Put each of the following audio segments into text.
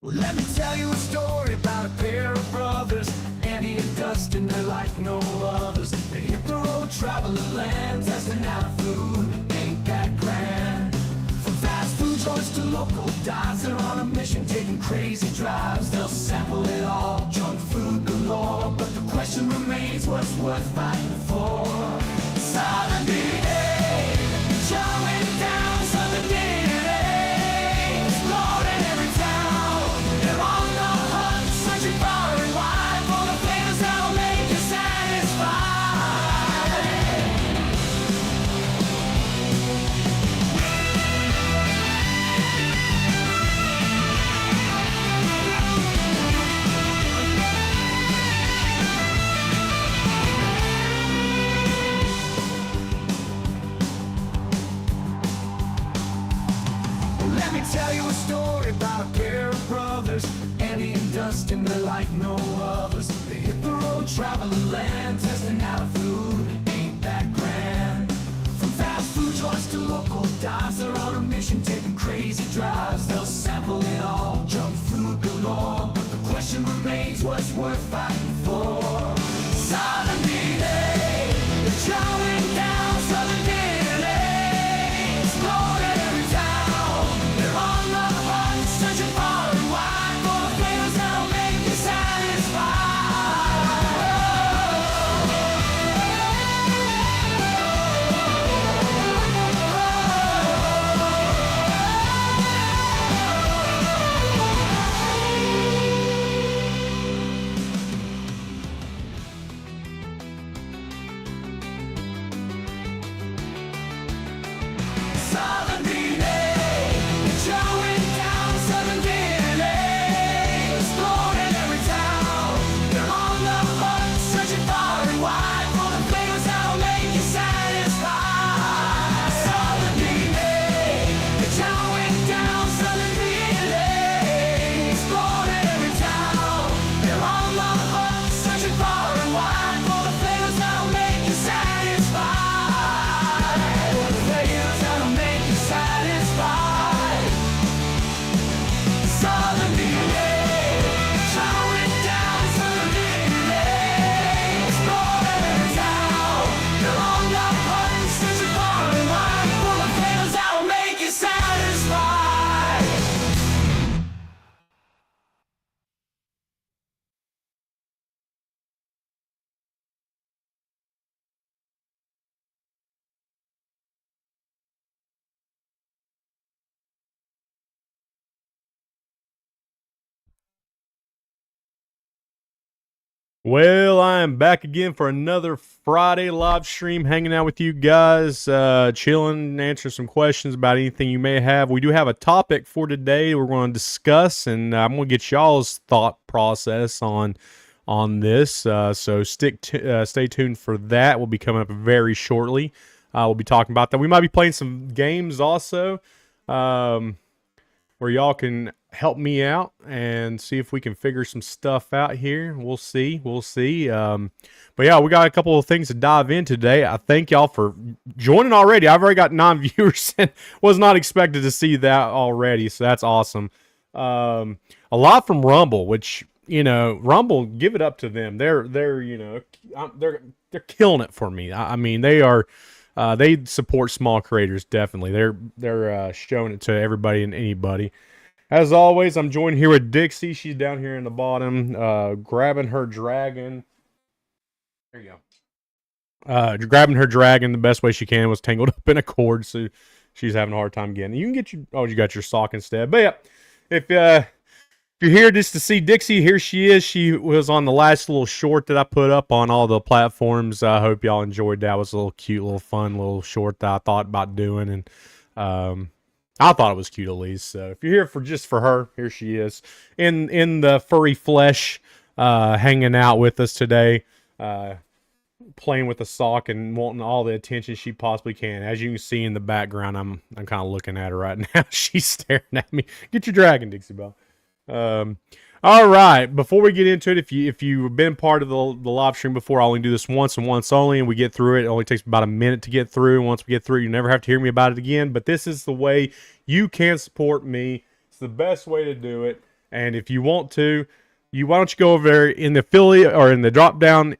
Let me tell you a story about a pair of brothers, Andy and Dustin. They're like no others. They hit the road, traveling land, testing out food. Ain't that grand? From fast food joints to local dives, they're on a mission, taking crazy drives. They'll sample it all, junk food galore. But the question remains, what's worth fighting for? Southern Dn'A, showing down Southern Dn'A, exploring every town. They're on the hunt, searching far and wide for the flavors that'll make you satisfied. Let me tell you a story about a pair of brothers, Andy and Dustin. They're like no others. They hit the road, traveling land, testing out food. Ain't that grand? From fast food joints to local dives, they're on a mission, taking crazy drives. They'll sample it all, junk food galore. But the question remains, what's worth fighting for? Southern Dn'A, they're chowing down Southern Dn'A, exploring every town. They're on the hunt, searching far and wide for the flavors that'll make you satisfied. Southern Dn'A, chowing down Southern Dn'A, exploring every town. They're on the hunt, searching far and wide for the flavors that'll make you satisfied. Southern Dn'A, chowing down Southern Dn'A, exploring every town. They're on the hunt, searching far and wide for the flavors that'll make you satisfied. For the flavors that'll make you satisfied. Southern Dn'A, chowing down Southern Dn'A, exploring every town. They're on the hunt, searching far and wide for the flavors that'll make you satisfied. Well, I am back again for another Friday live stream, hanging out with you guys, chilling, answering some questions about anything you may have. We do have a topic for today we're going to discuss, and I'm going to get y'all's thought process on this. So stay tuned for that. We'll be coming up very shortly. We'll be talking about that. We might be playing some games also. Where y'all can help me out and see if we can figure some stuff out here. We'll see. But yeah, we got a couple of things to dive in today. I thank y'all for joining already. I've already got 9 viewers and was not expected to see that already, so that's awesome. A lot from Rumble, which, Rumble, give it up to them. They're killing it for me. I mean, they are. They support small creators, definitely. They're showing it to everybody and anybody. As always, I'm joined here with Dixie. She's down here in the bottom, grabbing her dragon. There you go. Grabbing her dragon the best way she can. Was tangled up in a cord, so she's having a hard time getting it. You can get you got your sock instead. But yeah, if you're here just to see Dixie, here she is. She was on the last little short that I put up on all the platforms. I hope y'all enjoyed that. It was a little cute, little fun, little short that I thought about doing, and I thought it was cute at least. So if you're here for her, here she is in the furry flesh, hanging out with us today, playing with the sock and wanting all the attention she possibly can. As you can see in the background, I'm kind of looking at her right now. She's staring at me. Get your dragon, Dixie Belle. All right, before we get into it, if you've been part of the live stream before, I only do this once and once only, and we get through it. It only takes about a minute to get through, and once we get through, you never have to hear me about it again. But this is the way you can support me. It's the best way to do it, And if you want to, why don't you go over there in the affiliate or in the drop down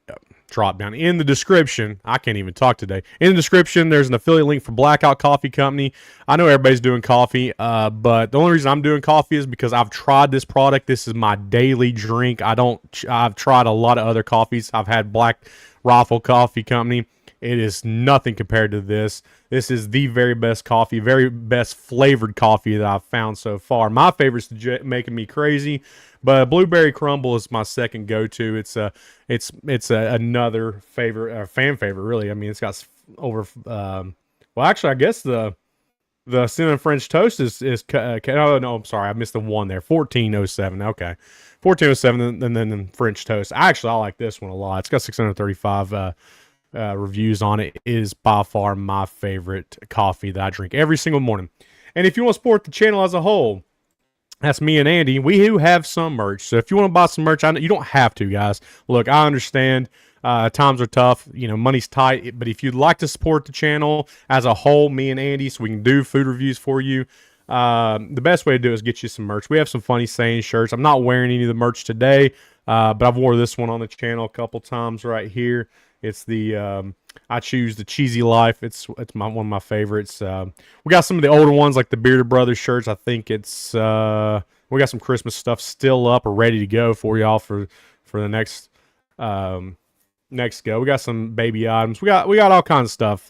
in the description. I can't even talk today. In the description, there's an affiliate link for Blackout Coffee Company. I know everybody's doing coffee, but the only reason I'm doing coffee is because I've tried this product. This is my daily drink. I've tried a lot of other coffees. I've had Black Rifle Coffee Company. It is nothing compared to this. This is the very best coffee, very best flavored coffee that I've found so far. My favorite's making me crazy, but blueberry crumble is my second go-to. It's another favorite, fan favorite, really. I mean, it's got over. Well, actually, I guess the cinnamon French toast is oh no, I'm sorry, I missed the one there. 1407. Okay, 1407, and then French toast. Actually, I like this one a lot. It's got 635. Reviews on it. It is by far my favorite coffee that I drink every single morning. And if you want to support the channel as a whole, that's me and Andy. We do have some merch. So if you want to buy some merch, I know you don't have to, guys. Look, I understand times are tough. You know, money's tight. But if you'd like to support the channel as a whole, me and Andy, so we can do food reviews for you, the best way to do it is get you some merch. We have some funny saying shirts. I'm not wearing any of the merch today, but I've wore this one on the channel a couple times right here. It's the I choose the cheesy life. It's one of my favorites. We got some of the older ones like the Bearded Brothers shirts. I think it's we got some Christmas stuff still up or ready to go for y'all for the next go. We got some baby items. We got all kinds of stuff.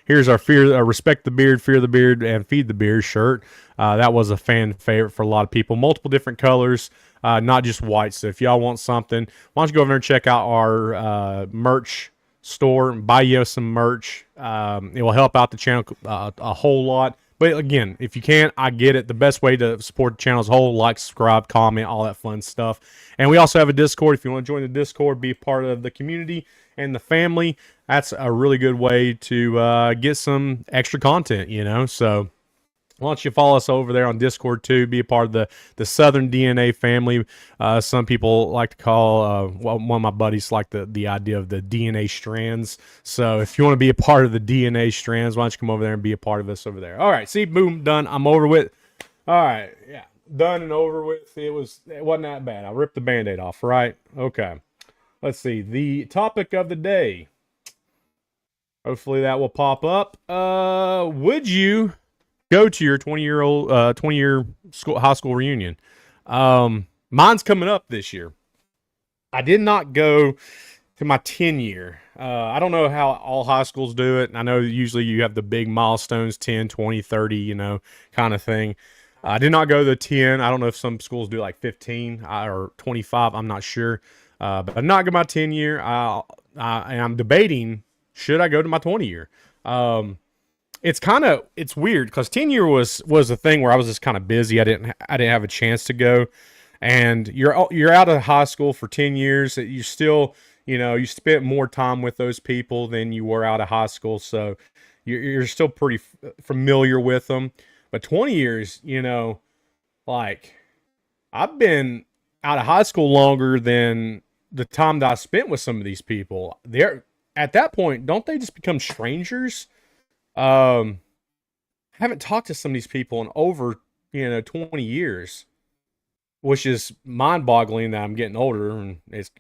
Here's our respect the beard, fear the beard, and feed the beard shirt. That was a fan favorite for a lot of people. Multiple different colors. Not just white. So if y'all want something, why don't you go over there and check out our merch store and buy you some merch. It will help out the channel a whole lot. But again, if you can't, I get it. The best way to support the channel as a whole, like, subscribe, comment, all that fun stuff. And we also have a Discord. If you want to join the Discord, be part of the community and the family, that's a really good way to get some extra content, you know. So why don't you follow us over there on Discord too? Be a part of the Southern Dn'A family. Some people like to call, one of my buddies like the idea of the DNA strands. So if you want to be a part of the DNA strands, why don't you come over there and be a part of us over there? All right, see, boom, done. I'm over with. All right, yeah, done and over with. It wasn't that bad. I ripped the Band-Aid off, right? Okay. Let's see. The topic of the day. Hopefully that will pop up. Would you go to your 20-year high school reunion? Mine's coming up this year. I did not go to my 10-year. I don't know how all high schools do it. I know usually you have the big milestones, 10, 20, 30, you know, kind of thing. I did not go to the 10. I don't know if some schools do like 15 or 25. I'm not sure. But I'm not going to my 10-year. I'm debating, should I go to my 20-year? It's weird because 10-year was a thing where I was just kind of busy. I didn't have a chance to go, and you're out of high school for 10 years. You still, you know, you spent more time with those people than you were out of high school, so you're still pretty familiar with them. But 20 years, you know, like, I've been out of high school longer than the time that I spent with some of these people. At that point, don't they just become strangers? I haven't talked to some of these people in over, 20 years, which is mind-boggling that I'm getting older, and it's,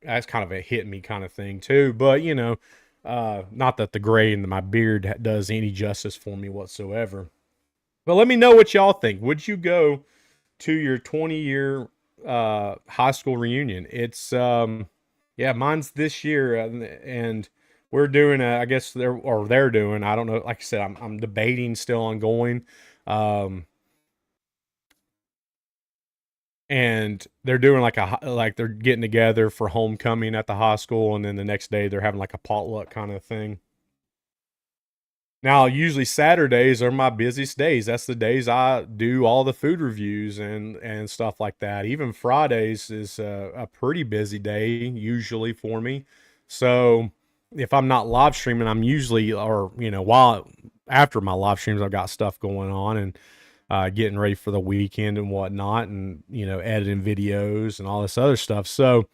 that's kind of a hit me kind of thing too. But, not that the gray in my beard does any justice for me whatsoever. But let me know what y'all think. Would you go to your 20-year high school reunion? It's mine's this year, and we're doing I guess they're doing, I don't know, like I said, I'm debating, still ongoing. And they're doing like they're getting together for homecoming at the high school, and then the next day they're having like a potluck kind of thing. Now, usually Saturdays are my busiest days. That's the days I do all the food reviews and stuff like that. Even Fridays is a pretty busy day usually for me. So if I'm not live streaming, I'm usually, while after my live streams, I've got stuff going on and getting ready for the weekend and whatnot, and editing videos and all this other stuff. So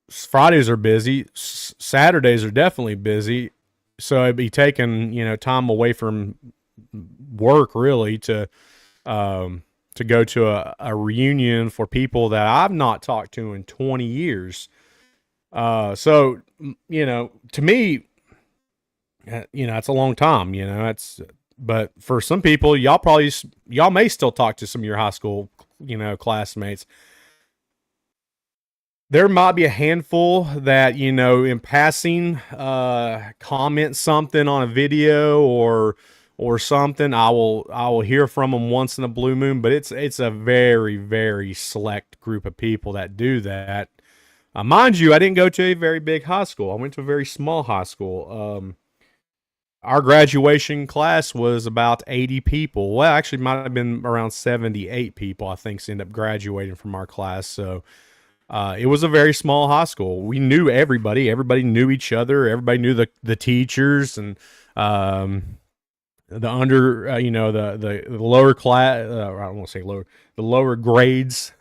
Fridays are busy. Saturdays are definitely busy. So I'd be taking, time away from work really to to go to a reunion for people that I've not talked to in 20 years. So, to me, it's a long time, but for some people, y'all may still talk to some of your high school, classmates. There might be a handful that, in passing, comment something on a video or something. I will hear from them once in a blue moon, but it's a very, very select group of people that do that. Mind you, I didn't go to a very big high school. I went to a very small high school. Our graduation class was about 80 people. Well, actually, might have been around 78 people, I think, ended up graduating from our class. So it was a very small high school. We knew everybody. Everybody knew each other. Everybody knew the teachers and the under, the lower class. I don't want to say lower, the lower grades.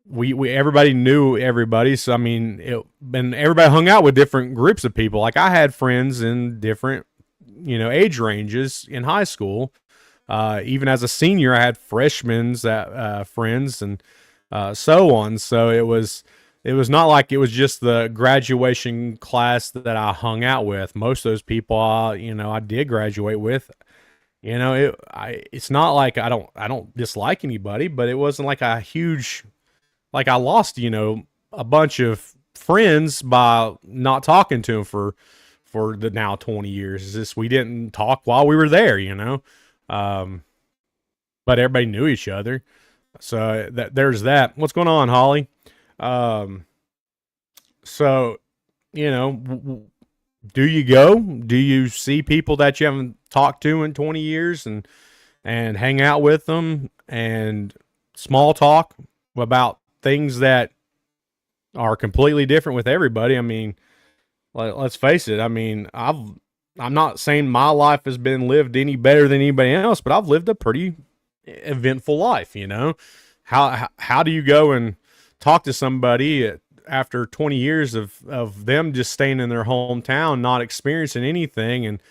We everybody knew everybody, so I mean, and everybody hung out with different groups of people. Like I had friends in different, age ranges in high school. Even as a senior, I had freshmen that friends and so on. So it was not like it was just the graduation class that I hung out with. Most of those people, I did graduate with. It's not like I don't dislike anybody, but it wasn't like a huge. Like I lost, a bunch of friends by not talking to them for the now 20 years. It's just we didn't talk while we were there, but everybody knew each other. So there's that. What's going on, Holly? So, do you go? Do you see people that you haven't talked to in 20 years and hang out with them and small talk about things that are completely different with everybody? I mean, let's face it. I mean, I'm not saying my life has been lived any better than anybody else, but I've lived a pretty eventful life. How do you go and talk to somebody after 20 years of them just staying in their hometown, not experiencing anything? And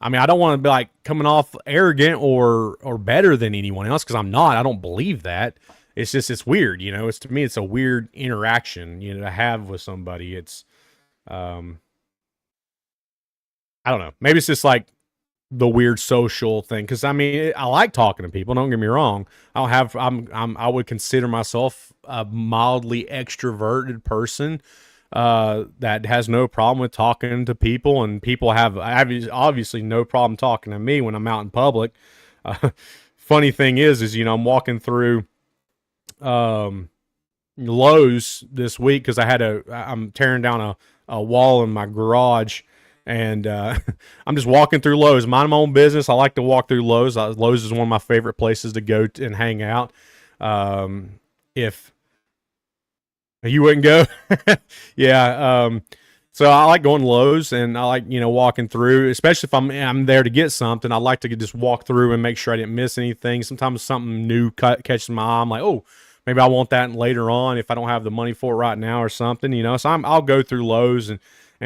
I mean, I don't want to be like coming off arrogant or better than anyone else, because I'm not. I don't believe that. It's just, it's weird, it's, to me, it's a weird interaction, to have with somebody. It's, I don't know. Maybe it's just like the weird social thing. Cause I mean, I like talking to people. Don't get me wrong. I would consider myself a mildly extroverted person, that has no problem with talking to people, and people have obviously no problem talking to me when I'm out in public. Funny thing is, I'm walking through, Lowe's this week because I'm tearing down a wall in my garage, and I'm just walking through Lowe's, minding my own business. I like to walk through Lowe's. Lowe's is one of my favorite places to go and hang out. If you wouldn't go, yeah. So I like going to Lowe's, and I like, walking through, especially if I'm there to get something. I like to just walk through and make sure I didn't miss anything. Sometimes something new catches my eye. I'm like, oh, maybe I want that later on if I don't have the money for it right now or something, So I'll go through Lowe's and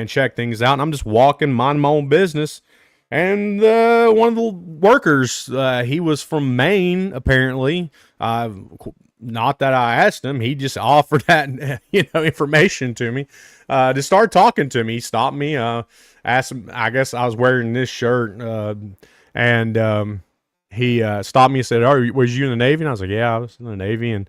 check things out. And I'm just walking, minding my own business. And one of the workers, he was from Maine, apparently. Not that I asked him. He just offered that, information to me, to start talking to me. He stopped me, asked him, I guess I was wearing this shirt, and he stopped me and said, "Oh, was you in the Navy?" And I was like, "Yeah, I was in the Navy." And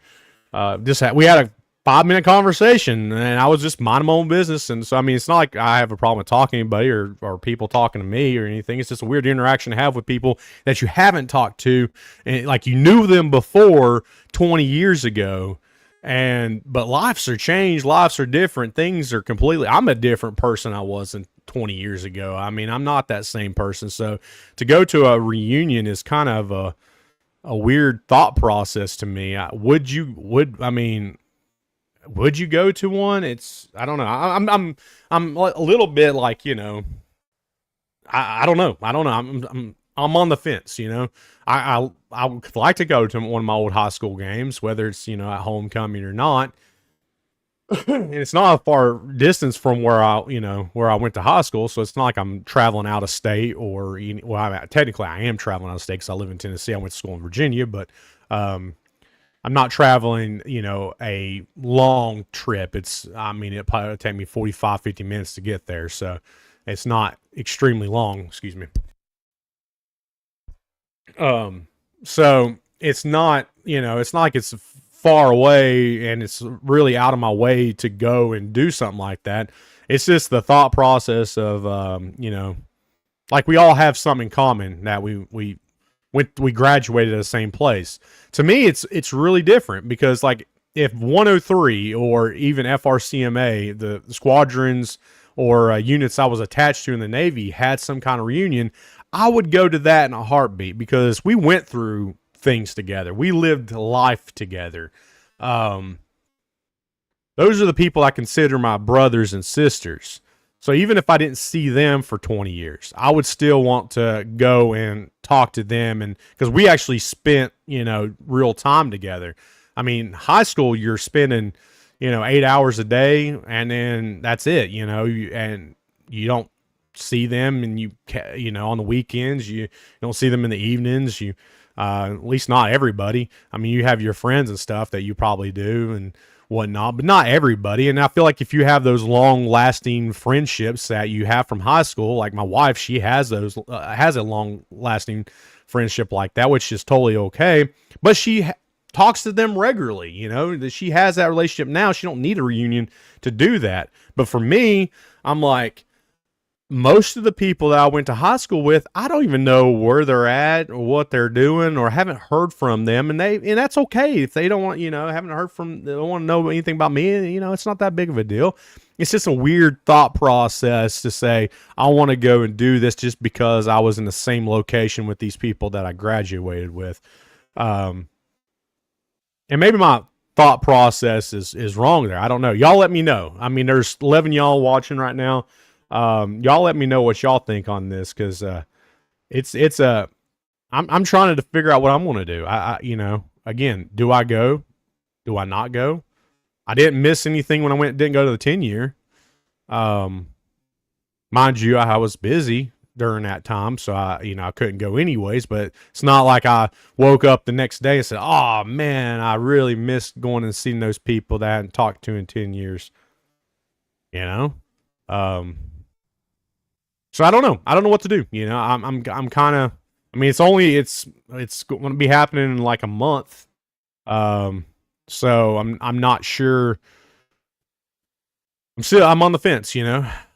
we had a 5-minute conversation, and I was just minding my own business. And so, I mean, it's not like I have a problem with talking to anybody or people talking to me or anything. It's just a weird interaction to have with people that you haven't talked to, and like you knew them before 20 years ago. But lives are changed, lives are different, things are completely. I'm a different person I wasn't 20 years ago. I mean, I'm not that same person. So to go to a reunion is kind of a weird thought process to me. Would you go to one? I don't know. I'm a little bit like, I don't know. I'm on the fence, I would like to go to one of my old high school games, whether it's, at homecoming or not. And it's not a far distance from where I went to high school. So it's not like I'm traveling out of state or, technically I am traveling out of state because I live in Tennessee. I went to school in Virginia, but um, I'm not traveling, a long trip. It probably would take me 45, 50 minutes to get there. So it's not extremely long. Excuse me. Um, so it's not like it's far away and it's really out of my way to go and do something like that. It's just the thought process of, like we all have something in common that we graduated at the same place. To me, it's really different because like if 103 or even FRCMA, the squadrons or units I was attached to in the Navy had some kind of reunion, I would go to that in a heartbeat because we went through things together. We lived life together. Um, those are the people I consider my brothers and sisters. So even if I didn't see them for 20 years, I would still want to go and talk to them. And because we actually spent, real time together. I mean, high school, you're spending, 8 hours a day and then that's it, and you don't see them and on the weekends, you don't see them in the evenings. At least not everybody. I mean, you have your friends and stuff that you probably do and whatnot, but not everybody. And I feel like if you have those long lasting friendships that you have from high school, like my wife, she has has a long lasting friendship like that, which is totally okay. But she talks to them regularly, that she has that relationship now. She don't need a reunion to do that. But for me, I'm like, most of the people that I went to high school with, I don't even know where they're at or what they're doing or haven't heard from them. And that's okay. If they don't want, haven't heard they don't want to know anything about me, it's not that big of a deal. It's just a weird thought process to say, I want to go and do this just because I was in the same location with these people that I graduated with. And maybe my thought process is wrong there. I don't know. Y'all let me know. I mean, there's 11 y'all watching right now. Y'all let me know what y'all think on this because I'm trying to figure out what I'm going to do. Again, do I go? Do I not go? I didn't miss anything when didn't go to the 10-year. Mind you, I was busy during that time, so I couldn't go anyways. But it's not like I woke up the next day and said, "Oh man, I really missed going and seeing those people that I hadn't talked to in 10 years." So I don't know. I don't know what to do. I'm kind of. I mean, it's going to be happening in like a month. So I'm not sure. I'm on the fence.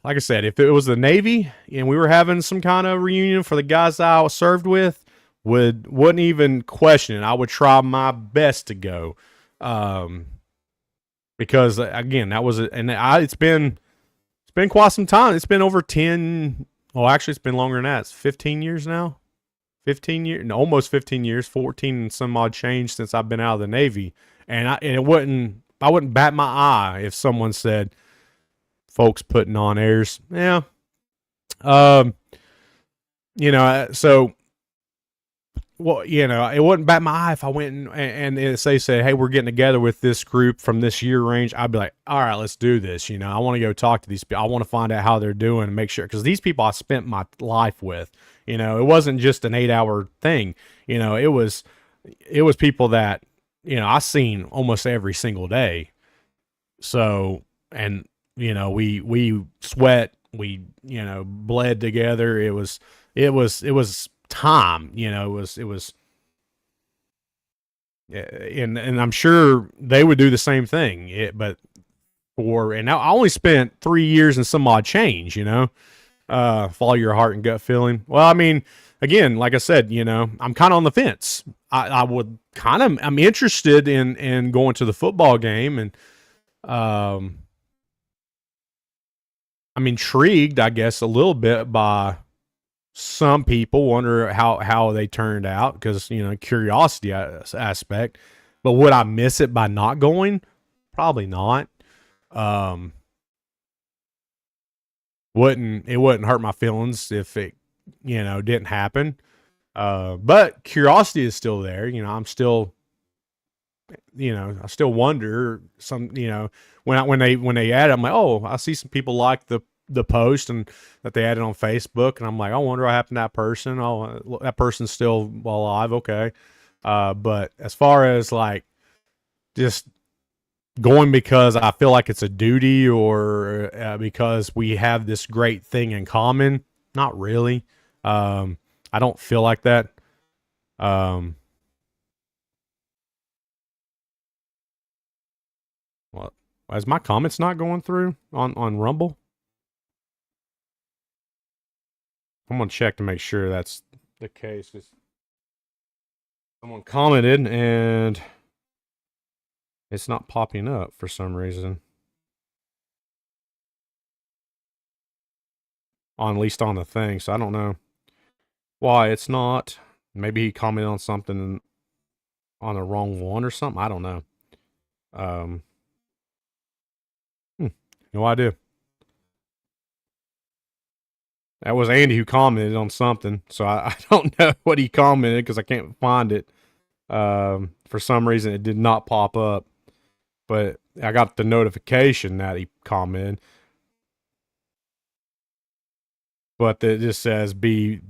Like I said, if it was the Navy and we were having some kind of reunion for the guys that I was served with, wouldn't even question it. I would try my best to go. Because again, it's been quite some time. It's been over 10. Oh, actually, it's been longer than that. It's 15 years now. 15 years, no, almost 15 years, 14 and some odd change since I've been out of the Navy. And I wouldn't bat my eye if someone said, folks putting on airs. Yeah. So, well, it wouldn't bat my eye if I went and say, hey, we're getting together with this group from this year range. I'd be like, all right, let's do this. I want to go talk to these people. I want to find out how they're doing and make sure, because these people I spent my life with, it wasn't just an 8-hour thing. It was people that, I seen almost every single day. So, and, we sweat, we, bled together. It was time, it was, and I'm sure they would do the same thing. And I only spent 3 years and some odd change, follow your heart and gut feeling. Well, I mean, again, like I said, I'm kind of on the fence. I'm interested in going to the football game, and I'm intrigued, I guess, a little bit by some people. Wonder how they turned out because, curiosity aspect. But would I miss it by not going? Probably not. It wouldn't hurt my feelings if it, didn't happen. But curiosity is still there. I'm still I still wonder when they add it, I'm like, oh, I see some people like the post and that they added on Facebook, and I'm like, I wonder what happened to that person. Oh, that person's still alive. Okay. But as far as like just going because I feel like it's a duty or because we have this great thing in common, not really. I don't feel like that. Um, well, is my comments not going through on Rumble? I'm gonna check to make sure that's the case because someone commented and it's not popping up for some reason. On at least on the thing, so I don't know why it's not. Maybe he commented on something on the wrong one or something. I don't know. Um, hmm, no idea. That was Andy who commented on something, so I don't know what he commented because I can't find it. For some reason, it did not pop up, but I got the notification that he commented. But it just says be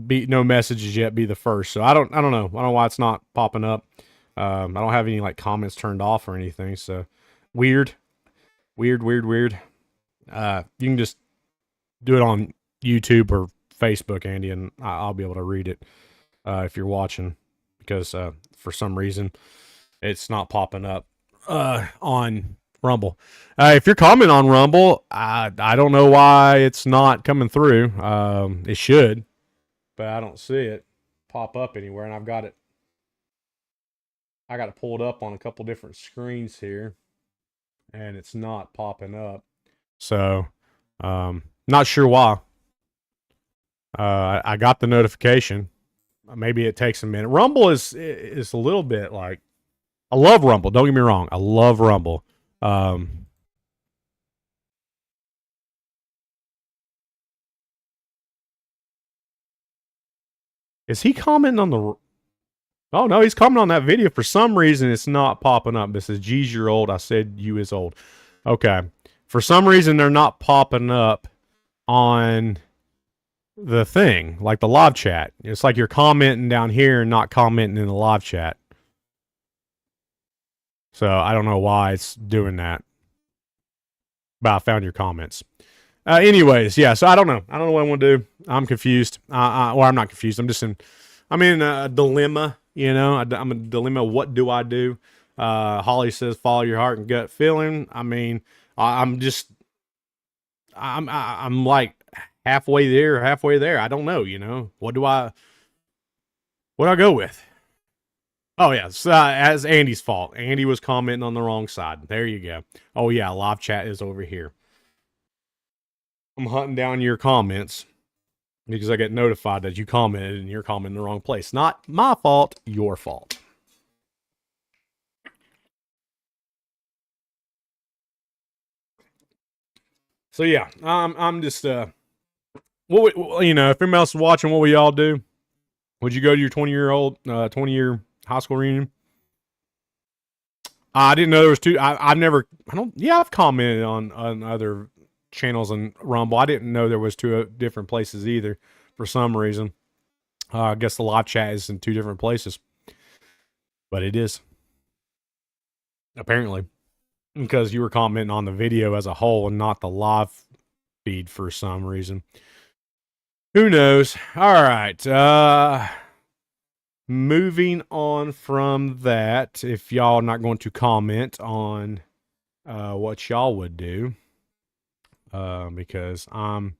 no messages yet, be the first. So I don't know. I don't know why it's not popping up. I don't have any like comments turned off or anything. So weird. You can just do it on YouTube or Facebook, Andy, and I'll be able to read it if you're watching because for some reason it's not popping up on Rumble. If you're commenting on Rumble, I don't know why it's not coming through. It should, but I don't see it pop up anywhere, and I got it pulled up on a couple different screens here, and it's not popping up. So, not sure why. I got the notification. Maybe it takes a minute. Rumble is a little bit like I love Rumble. Don't get me wrong. I love Rumble. Is he commenting on the? Oh no, he's commenting on that video. For some reason, it's not popping up. This is G's you're old. I said you is old. Okay. For some reason, they're not popping up on the thing, like the live chat. It's like you're commenting down here and not commenting in the live chat. So I don't know why it's doing that. But I found your comments. Anyways, yeah. So I don't know. I don't know what I want to do. I'm confused. Well, I'm not confused. I'm in a dilemma. I'm a dilemma. What do I do? Holly says, follow your heart and gut feeling. I mean, I'm like halfway there. I don't know. What do I go with? Oh yeah, so, as Andy's fault. Andy was commenting on the wrong side. There you go. Oh yeah, live chat is over here. I'm hunting down your comments because I get notified that you commented and you're commenting in the wrong place. Not my fault, your fault. So yeah, I'm just if anybody else is watching, what would y'all do? Would you go to your 20-year high school reunion? I didn't know there was two. I've commented on other channels and Rumble. I didn't know there was two different places either for some reason. I guess the live chat is in two different places, but it is apparently because you were commenting on the video as a whole and not the live feed for some reason. Who knows? All right. Moving on from that, if y'all are not going to comment on what y'all would do, because I'm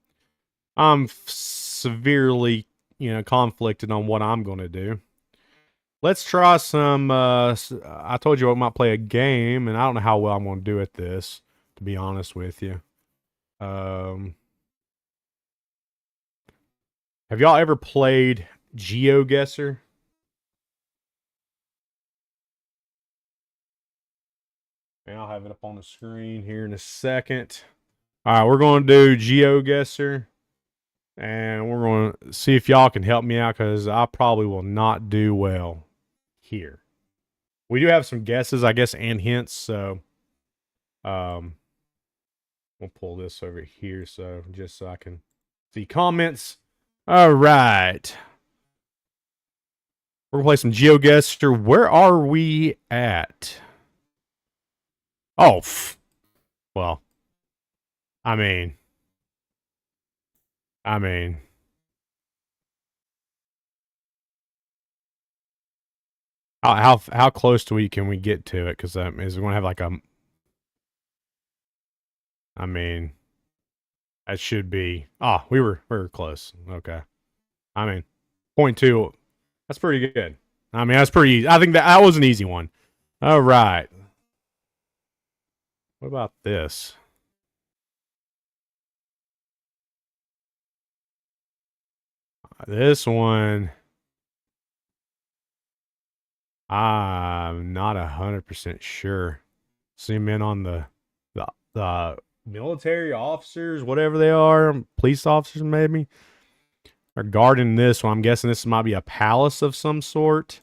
severely conflicted on what I'm going to do. Let's try some. I told you I might play a game, and I don't know how well I'm going to do at this, to be honest with you. Have y'all ever played GeoGuessr? And I'll have it up on the screen here in a second. All right, we're going to do GeoGuessr. And we're going to see if y'all can help me out because I probably will not do well here. We do have some guesses, I guess, and hints. So, um, we'll pull this over here so just so I can see comments. All right. We're gonna play some GeoGuessr. Where are we at? Oh, well, I mean, I mean, how close to we can we get to it? Because is we gonna have like a, I mean, that should be. Oh, we were close. Okay, I mean, point two. That's pretty good. I mean, that's pretty. I think that was an easy one. All right. What about this? This one, I'm not 100% sure. Zoom in on the military officers, whatever they are, police officers maybe, are guarding this one. I'm guessing this might be a palace of some sort.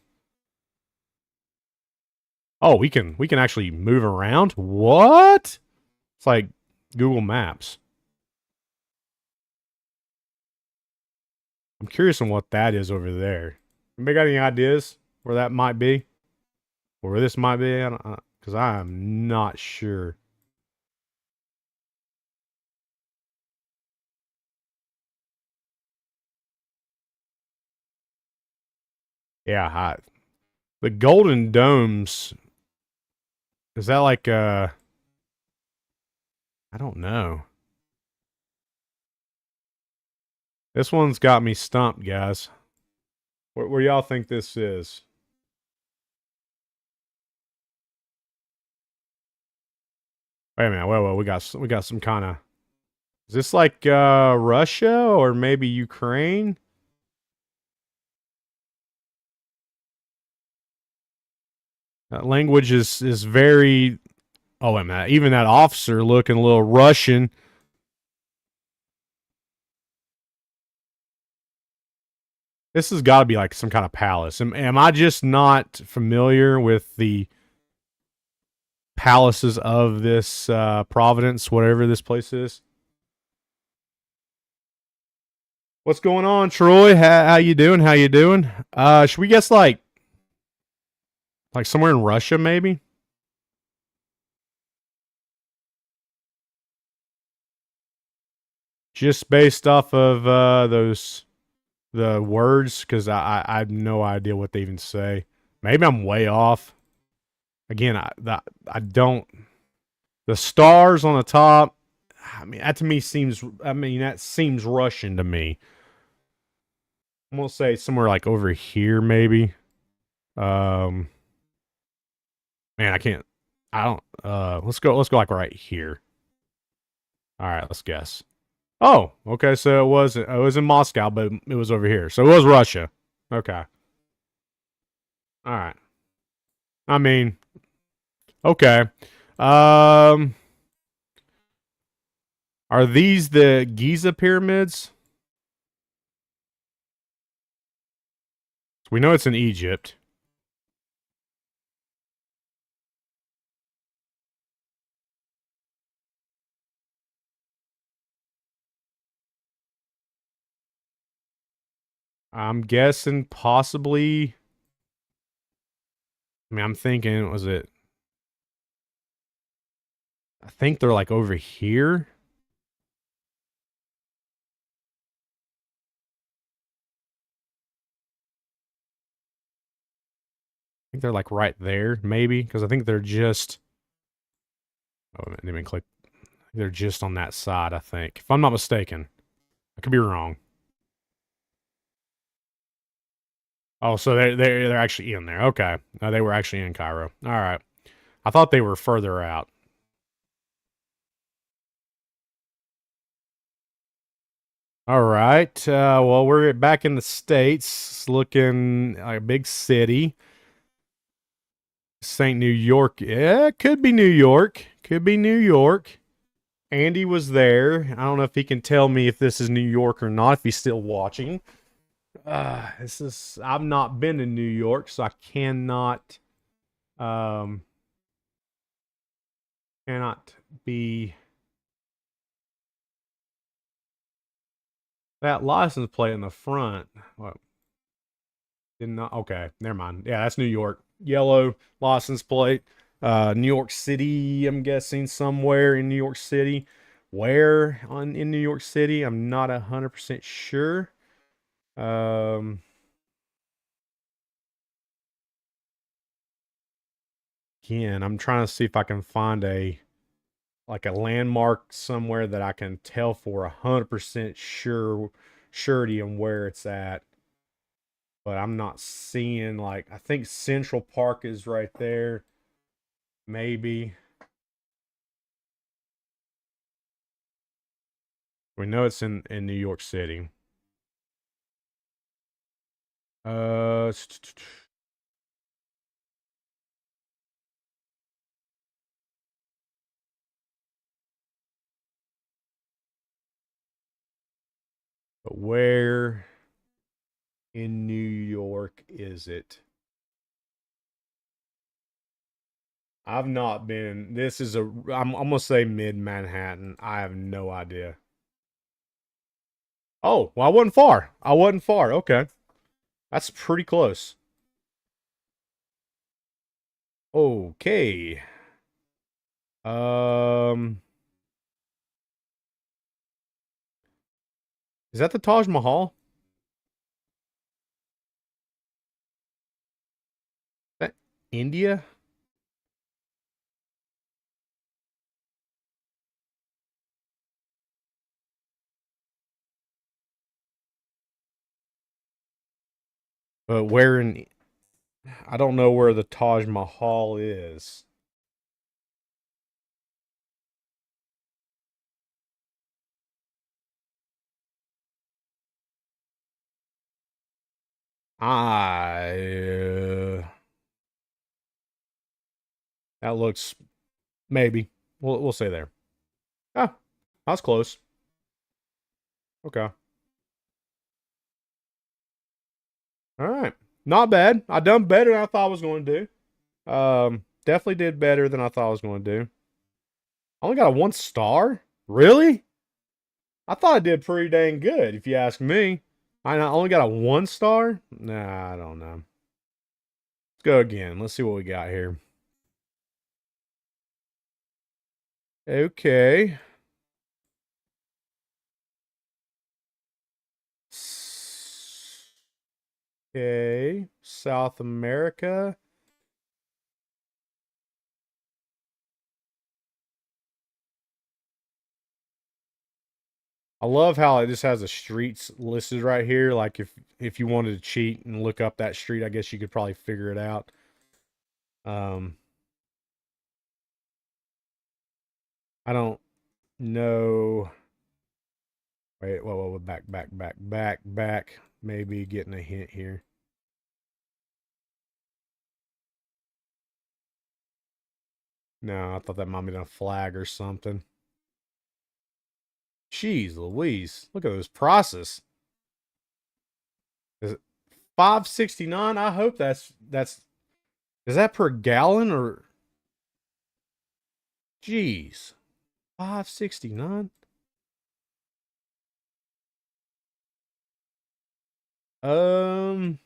Oh, we can actually move around. What? It's like Google Maps. I'm curious on what that is over there. Anybody got any ideas where that might be, or where this might be? Because I am not sure. Yeah, the Golden Domes. Is that like I don't know. This one's got me stumped, guys. Where y'all think this is? Wait a minute. Wait. We got some kind of. Is this like Russia or maybe Ukraine? That language is very. Oh wait a minute. Even that officer looking a little Russian. This has got to be like some kind of palace. Am I just not familiar with the palaces of this Providence, whatever this place is? What's going on, Troy? How you doing? How you doing? Should we guess like somewhere in Russia, maybe? Just based off of the words, because I have no idea what they even say. Maybe I'm way off. Again, I don't. The stars on the top. I mean, that to me seems. I mean, that seems Russian to me. I'm gonna say somewhere like over here, maybe. Um, man, I can't. I don't. Let's go. Let's go like right here. All right, let's guess. Oh, okay. So it was in Moscow, but it was over here. So it was Russia. Okay. All right. I mean, okay. Um, are these the Giza pyramids? We know it's in Egypt. I'm guessing possibly. I mean, I'm thinking, was it? I think they're like over here. I think they're like right there, maybe, because I think they're just. Oh, I didn't even click. They're just on that side, I think, if I'm not mistaken. I could be wrong. Oh, so they're actually in there. Okay, they were actually in Cairo. All right, I thought they were further out. All right. Well, we're back in the States, looking like a big city. St. New York. Yeah, it could be New York. Could be New York. Andy was there. I don't know if he can tell me if this is New York or not, if he's still watching. I've not been in New York, so I cannot Um, cannot be that license plate in the front. What? Did not. Okay, never mind. Yeah, that's New York. Yellow license plate. New York City. I'm guessing somewhere in New York City. Where on in New York City? I'm not 100% sure. Um, Again, I'm trying to see if I can find a like a landmark somewhere that I can tell for 100% surety on where it's at. But I'm not seeing like I think Central Park is right there. Maybe. We know it's in New York City. Uh, but where in New York is it? I've not been. This is a. I'm gonna say mid Manhattan. I have no idea. Oh, well, I wasn't far. I wasn't far. Okay, that's pretty close. Okay. Um, is that the Taj Mahal? That India? But where in? I don't know where the Taj Mahal is. I. That looks maybe. We'll say there. Ah, that's close. Okay. All right. Not bad. I done better than I thought I was going to do. Definitely did better than I thought I was going to do. I only got a 1 star? Really? I thought I did pretty dang good, if you ask me. I only got a 1 star? Nah, I don't know. Let's go again. Let's see what we got here. Okay. Okay. South America. I love how it just has the streets listed right here. Like if you wanted to cheat and look up that street, I guess you could probably figure it out. Um, I don't know. Wait, whoa, back. Maybe getting a hint here. No, I thought that might be a flag or something. Jeez Louise, look at this process. Is it 569? I hope that's is that per gallon or jeez. 569? Um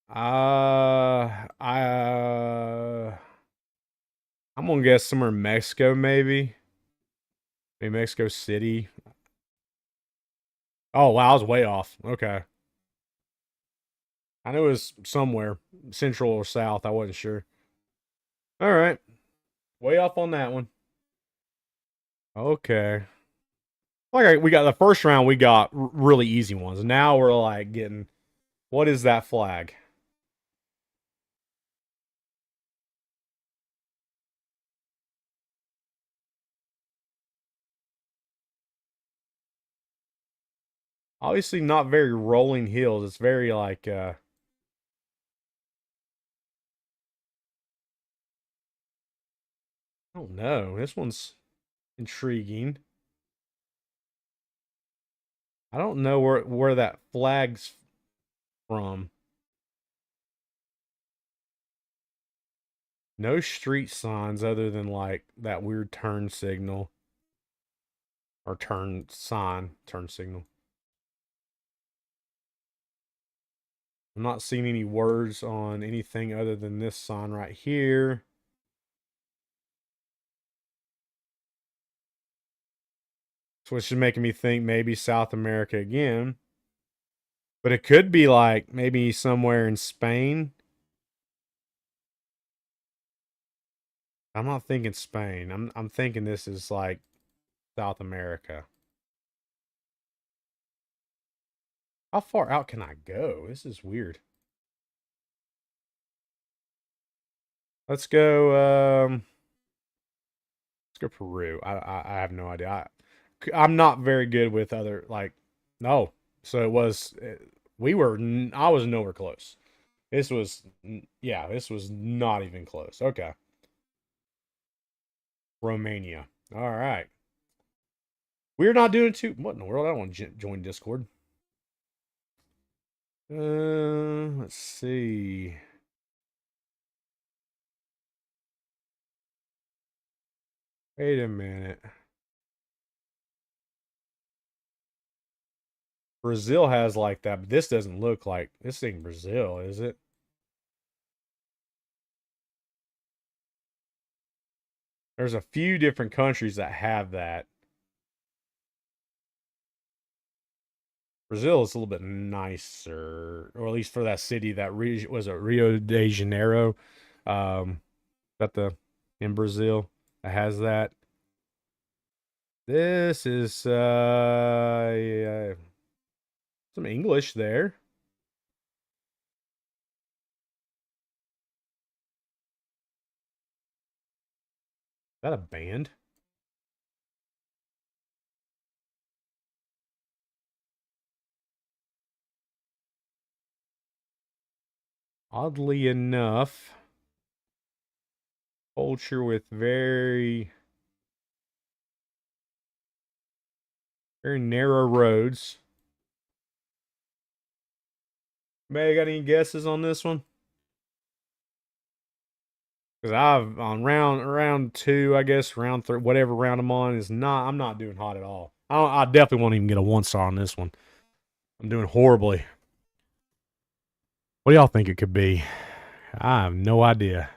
I I'm gonna guess somewhere in Mexico, maybe. Maybe Mexico City. Oh wow, I was way off. Okay. I knew it was somewhere central or south. I wasn't sure. All right. Way off on that one. Okay. Like we got the first round, we got really easy ones. Now we're like getting what is that flag? Obviously not very rolling hills. It's very like I don't know. This one's intriguing. I don't know where that flag's. from. No street signs other than like that weird turn signal or turn signal. I'm not seeing any words on anything other than this sign right here. So it's just making me think maybe South America again. But it could be like maybe somewhere in Spain. I'm not thinking Spain. I'm thinking this is like South America. How far out can I go? This is weird. Let's go let's go Peru. I have no idea. I'm not very good with other like no. So it was I was nowhere close. This was yeah, this was not even close. Okay. Romania. All right. We're not doing too. What in the world? I don't want to join Discord. Let's see. Wait a minute. Brazil has like that, but this doesn't look like this ain't Brazil, is it? There's a few different countries that have that. Brazil is a little bit nicer, or at least for that city that was it Rio de Janeiro. That the in Brazil that has that. This is yeah, some English there. Is that a band? Oddly enough, culture with very narrow roads. May got any guesses on this one? Because I've on round two, I guess round three, whatever round I'm on is not. I'm not doing hot at all. I definitely won't even get a 1 star on this one. I'm doing horribly. What do y'all think it could be? I have no idea.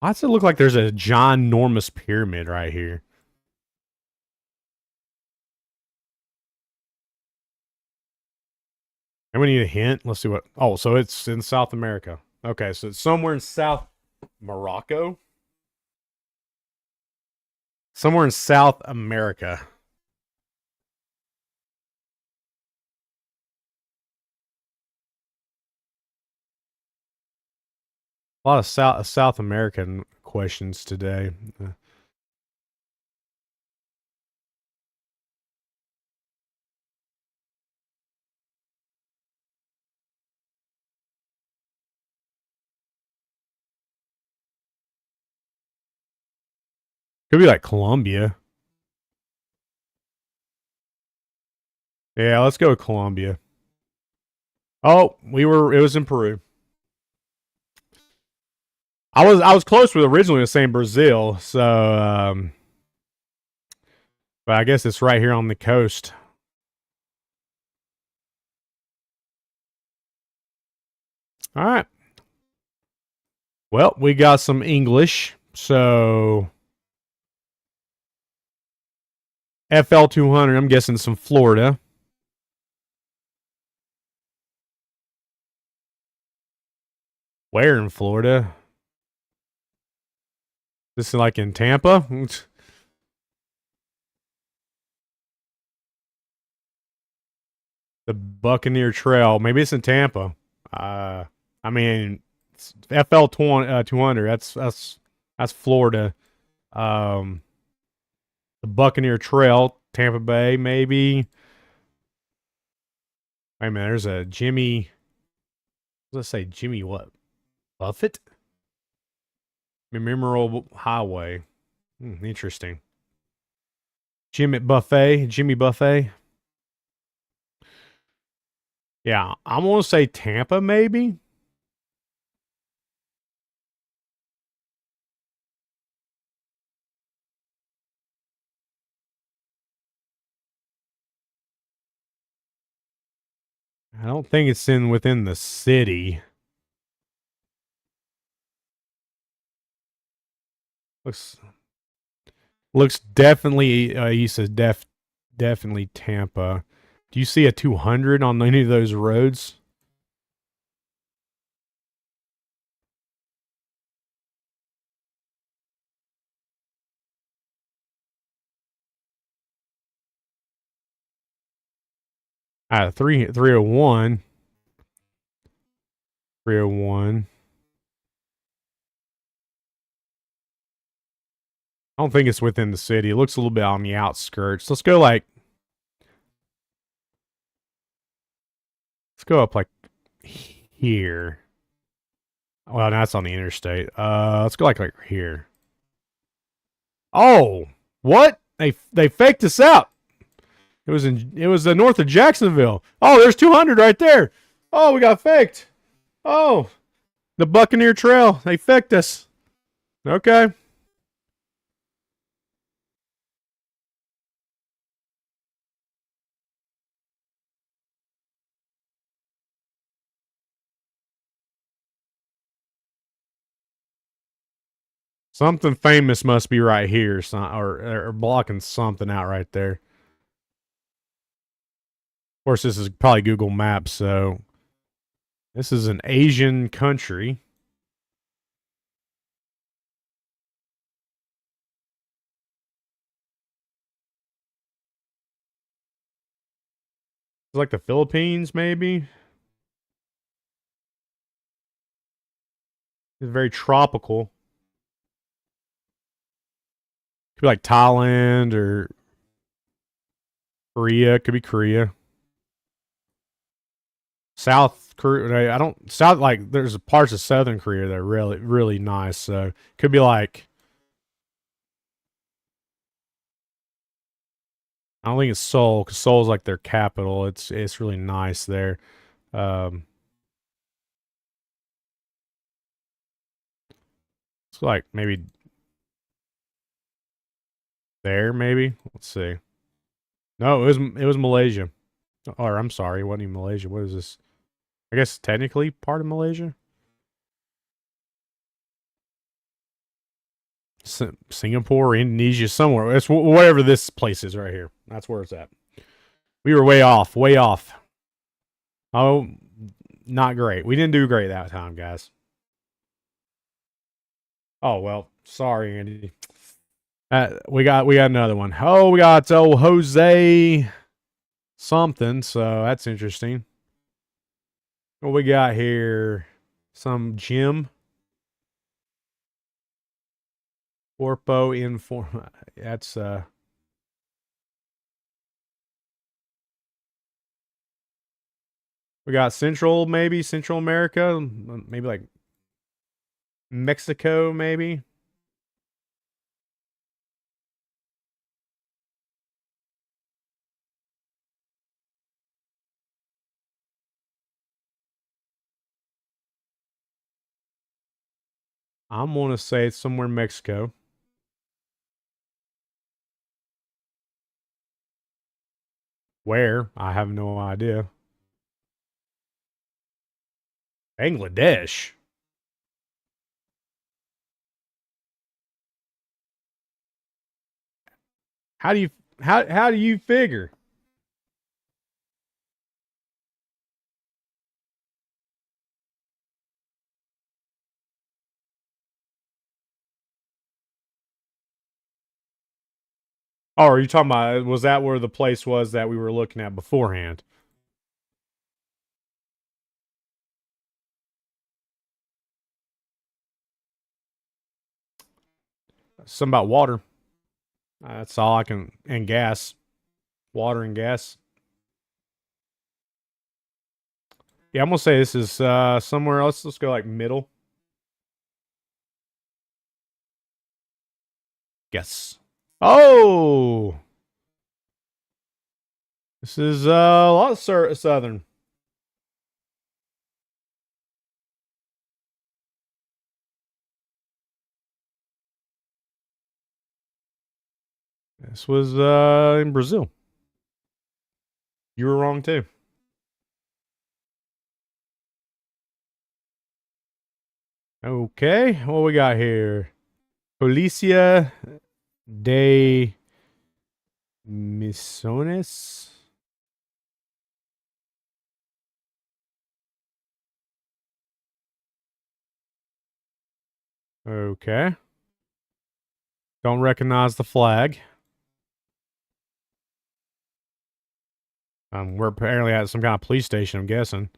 Why does it look like there's a ginormous pyramid right here? And we need a hint. Let's see what. Oh, so it's in South America. Okay, so it's somewhere in South Morocco. Somewhere in South America. A lot of South American questions today. Could be like Colombia. Yeah, let's go with Colombia. Oh, it was in Peru. I was close with originally saying Brazil, so but I guess it's right here on the coast. All right. Well, we got some English. So FL 200, I'm guessing some Florida. Where in Florida? This is like in Tampa? The Buccaneer Trail. Maybe it's in Tampa. I mean, FL 200. That's Florida. Um, the Buccaneer Trail, Tampa Bay, maybe. Wait a minute. There's a Jimmy. Let's say Jimmy what? Buffett. Memorial Highway. Interesting. Jimmy Buffet. Yeah, I'm gonna say Tampa, maybe. I don't think it's in within the city. Looks looks definitely. He says definitely Tampa. Do you see a 200 on any of those roads? Three 301. 301. I don't think it's within the city. It looks a little bit on the outskirts. Let's go up like here. Well, that's on the interstate. Let's go like here. Oh, what? They faked us out. It was the north of Jacksonville. Oh, there's 200 right there. Oh, we got faked. Oh, the Buccaneer Trail. They faked us. Okay. Something famous must be right here, or blocking something out right there. Of course, this is probably Google Maps, so this is an Asian country. It's like the Philippines, maybe. It's very tropical. Could be like Thailand or Korea. Could be Korea. South Korea. I don't south like there's parts of Southern Korea that are really nice. So could be like I don't think it's Seoul because Seoul's like their capital. It's really nice there. Um, it's like maybe there. Maybe let's see. No, it was Malaysia. Or I'm sorry, it wasn't even Malaysia. What is this? I guess technically part of Malaysia. Singapore, Indonesia, somewhere. It's whatever this place is right here. That's where it's at. We were way off, way off. Oh, not great. We didn't do great that time, guys. Oh well, sorry, Andy. We got another one. Oh, we got old Jose something. So that's interesting. What we got here? Some gym. Corpo Inform. That's We got Central America, maybe like Mexico, maybe. I'm gonna say it's somewhere in Mexico. Where? I have no idea. Bangladesh. How do you how do you figure? Oh, are you talking about was that where the place was that we were looking at beforehand? Something about water. That's all I can and gas. Water and gas. Yeah, I'm gonna say this is somewhere else. Let's go like middle. Yes. Oh, this is a lot southern. This was in Brazil. You were wrong too. Okay, what we got here? Policia de Misiones. Okay. Don't recognize the flag. We're apparently at some kind of police station, I'm guessing.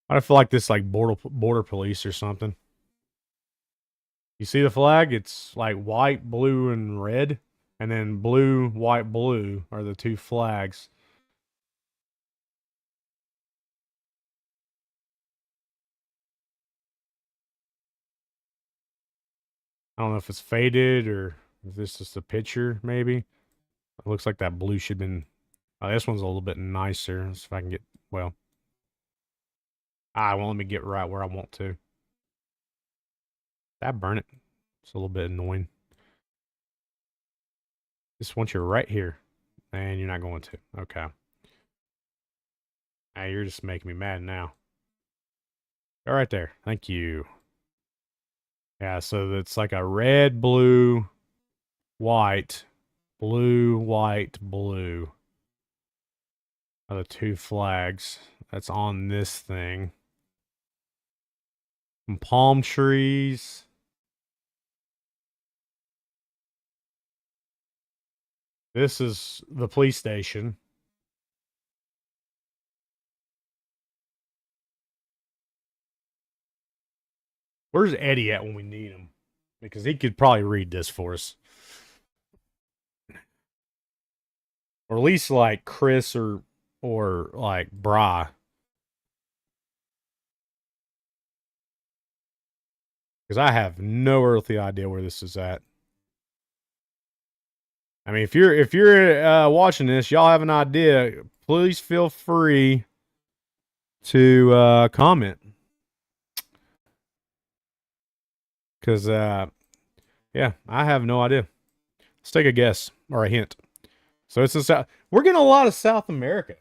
I feel like this like border police or something. You see the flag? It's like white, blue, and red, and then blue, white, blue are the two flags. I don't know if it's faded or if this is a picture. Maybe it looks like that blue should have been. This one's a little bit nicer. Let's see if I can get well. Won't let me get right where I want to. That burn it. It's a little bit annoying. Just want you right here, and you're not going to. Okay. You're just making me mad now. Go right there. Thank you. Yeah, so it's like a red, blue, white, blue, white, blue are the two flags that's on this thing. Some palm trees. This is the police station. Where's Eddie at when we need him? Because he could probably read this for us. Or at least like Chris or like Bry. Because I have no earthly idea where this is at. I mean, if you're watching this, y'all have an idea, please feel free to comment. Because yeah, I have no idea. Let's take a guess or a hint. So it's in South. We're getting a lot of South America.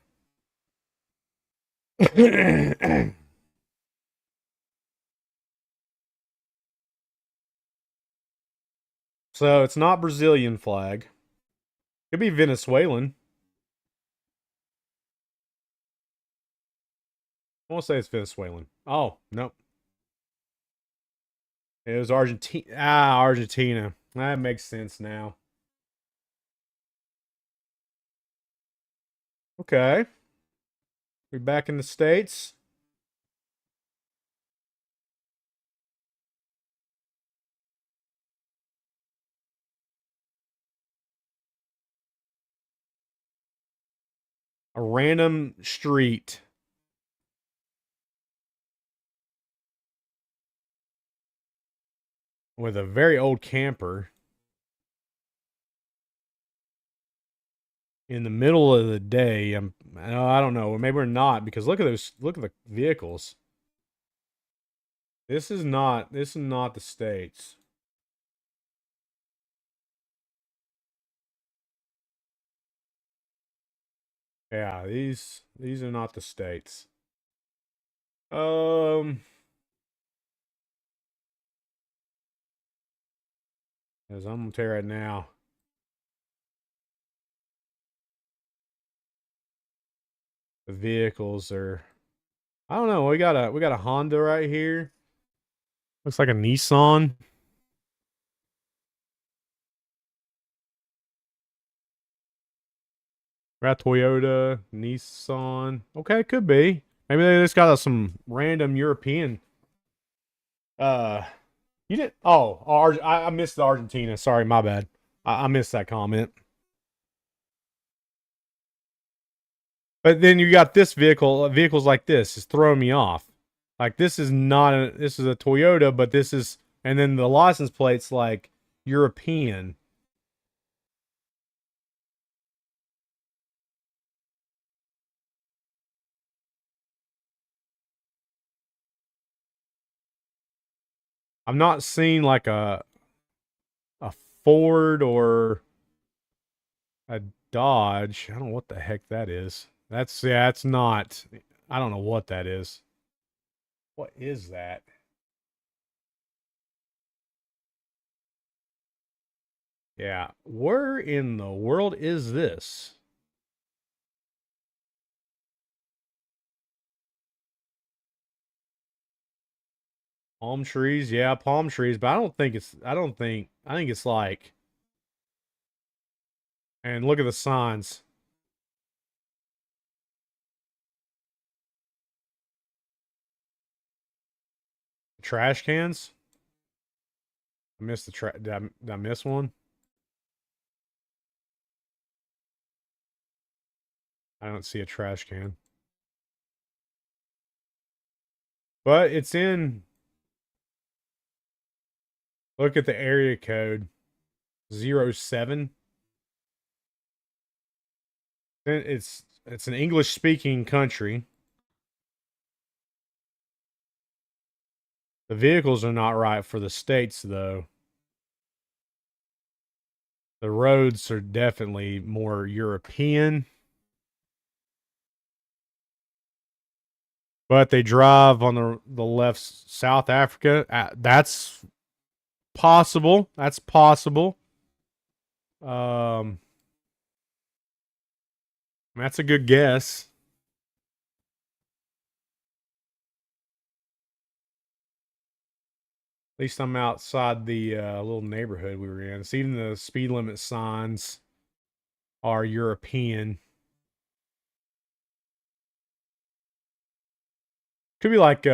So it's not Brazilian flag. Could be Venezuelan. I want to say it's Venezuelan. Oh, nope. It was Argentina. Argentina. That makes sense now. Okay. We back in the States. A random street with a very old camper in the middle of the day. I don't know. Maybe we're not because look at those. Look at the vehicles. This is not. This is not the States. Yeah, these are not the States. Um, as I'm gonna tell you right now, the vehicles are. I don't know. We got a Honda right here. Looks like a Nissan. We got Toyota, Nissan. Okay, could be. Maybe they just got some random European. Uh, you didn't. Oh, I missed the Argentina. Sorry, my bad. I missed that comment. But then you got this vehicle. Vehicles like this is throwing me off. Like this is not a. This is a Toyota, but this is. And then the license plate's like European. I'm not seeing like a Ford or a Dodge. I don't know what the heck that is. That's yeah, that's not. I don't know what that is. What is that? Yeah, where in the world is this? Palm trees, yeah, palm trees, but I don't think it's. I don't think. I think it's like. And look at the signs. Trash cans. I missed the trash. Did I miss one? I don't see a trash can. But it's in. Look at the area code 07. It's an English speaking country. The vehicles are not right for the states though. The roads are definitely more European, but they drive on the left. South Africa. That's possible. That's possible. Um, that's a good guess. At least I'm outside the little neighborhood we were in. So even the speed limit signs are European. Could be like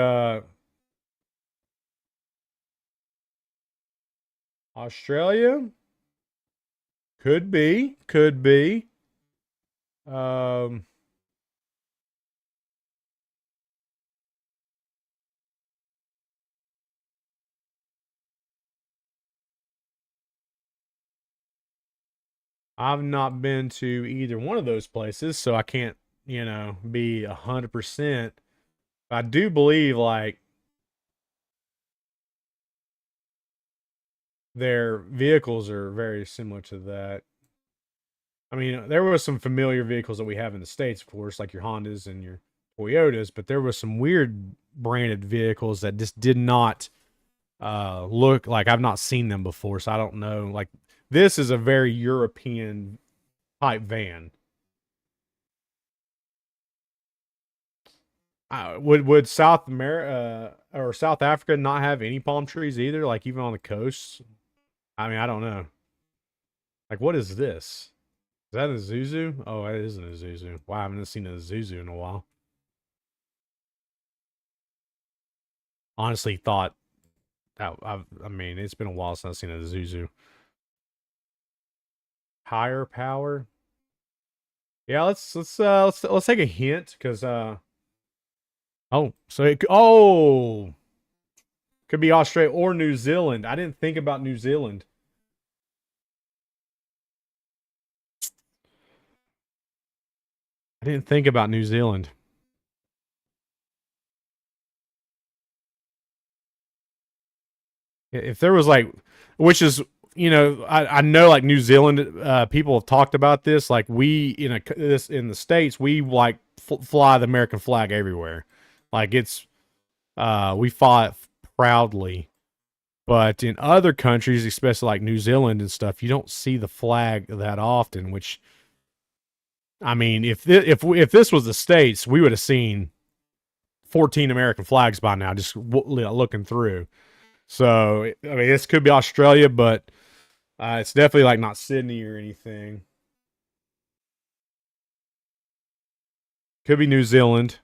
Australia. Could be. Could be. Um, I've not been to either one of those places, so I can't, be 100%. I do believe like their vehicles are very similar to that. I mean, there were some familiar vehicles that we have in the States, of course, like your Hondas and your Toyotas, but there was some weird branded vehicles that just did not look like I've not seen them before, so I don't know. Like this is a very European type van. Would South America or South Africa not have any palm trees either? Like even on the coast? I mean, I don't know. Like what is this? Is that a Zuzu? Oh, it isn't a Zuzu. Wow, I haven't seen a Zuzu in a while. Honestly, thought that I mean, it's been a while since I've seen a Zuzu. Higher power. Yeah, let's take a hint because oh, so could be Australia or New Zealand. I didn't think about New Zealand. I didn't think about New Zealand. If there was like, which is, I know like New Zealand people have talked about this. Like we in the States, we like fly the American flag everywhere. Like it's we fly it proudly. But in other countries, especially like New Zealand and stuff, you don't see the flag that often. Which I mean, if this was the States, we would have seen 14 American flags by now, just looking through. So I mean, this could be Australia, but it's definitely like not Sydney or anything. Could be New Zealand.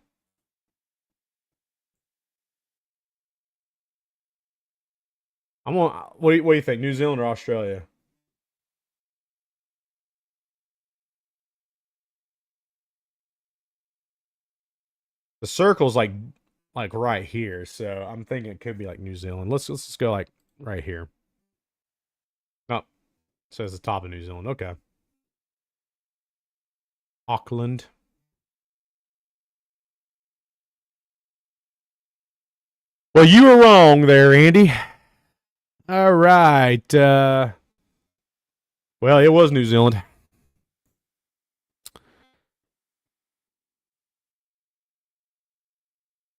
I'm on. What do you think? New Zealand or Australia? The circle's like right here, so I'm thinking it could be like New Zealand. Let's just go like right here. Oh, it says the top of New Zealand. Okay, Auckland. Well, you were wrong there, Andy. All right. Well, it was New Zealand.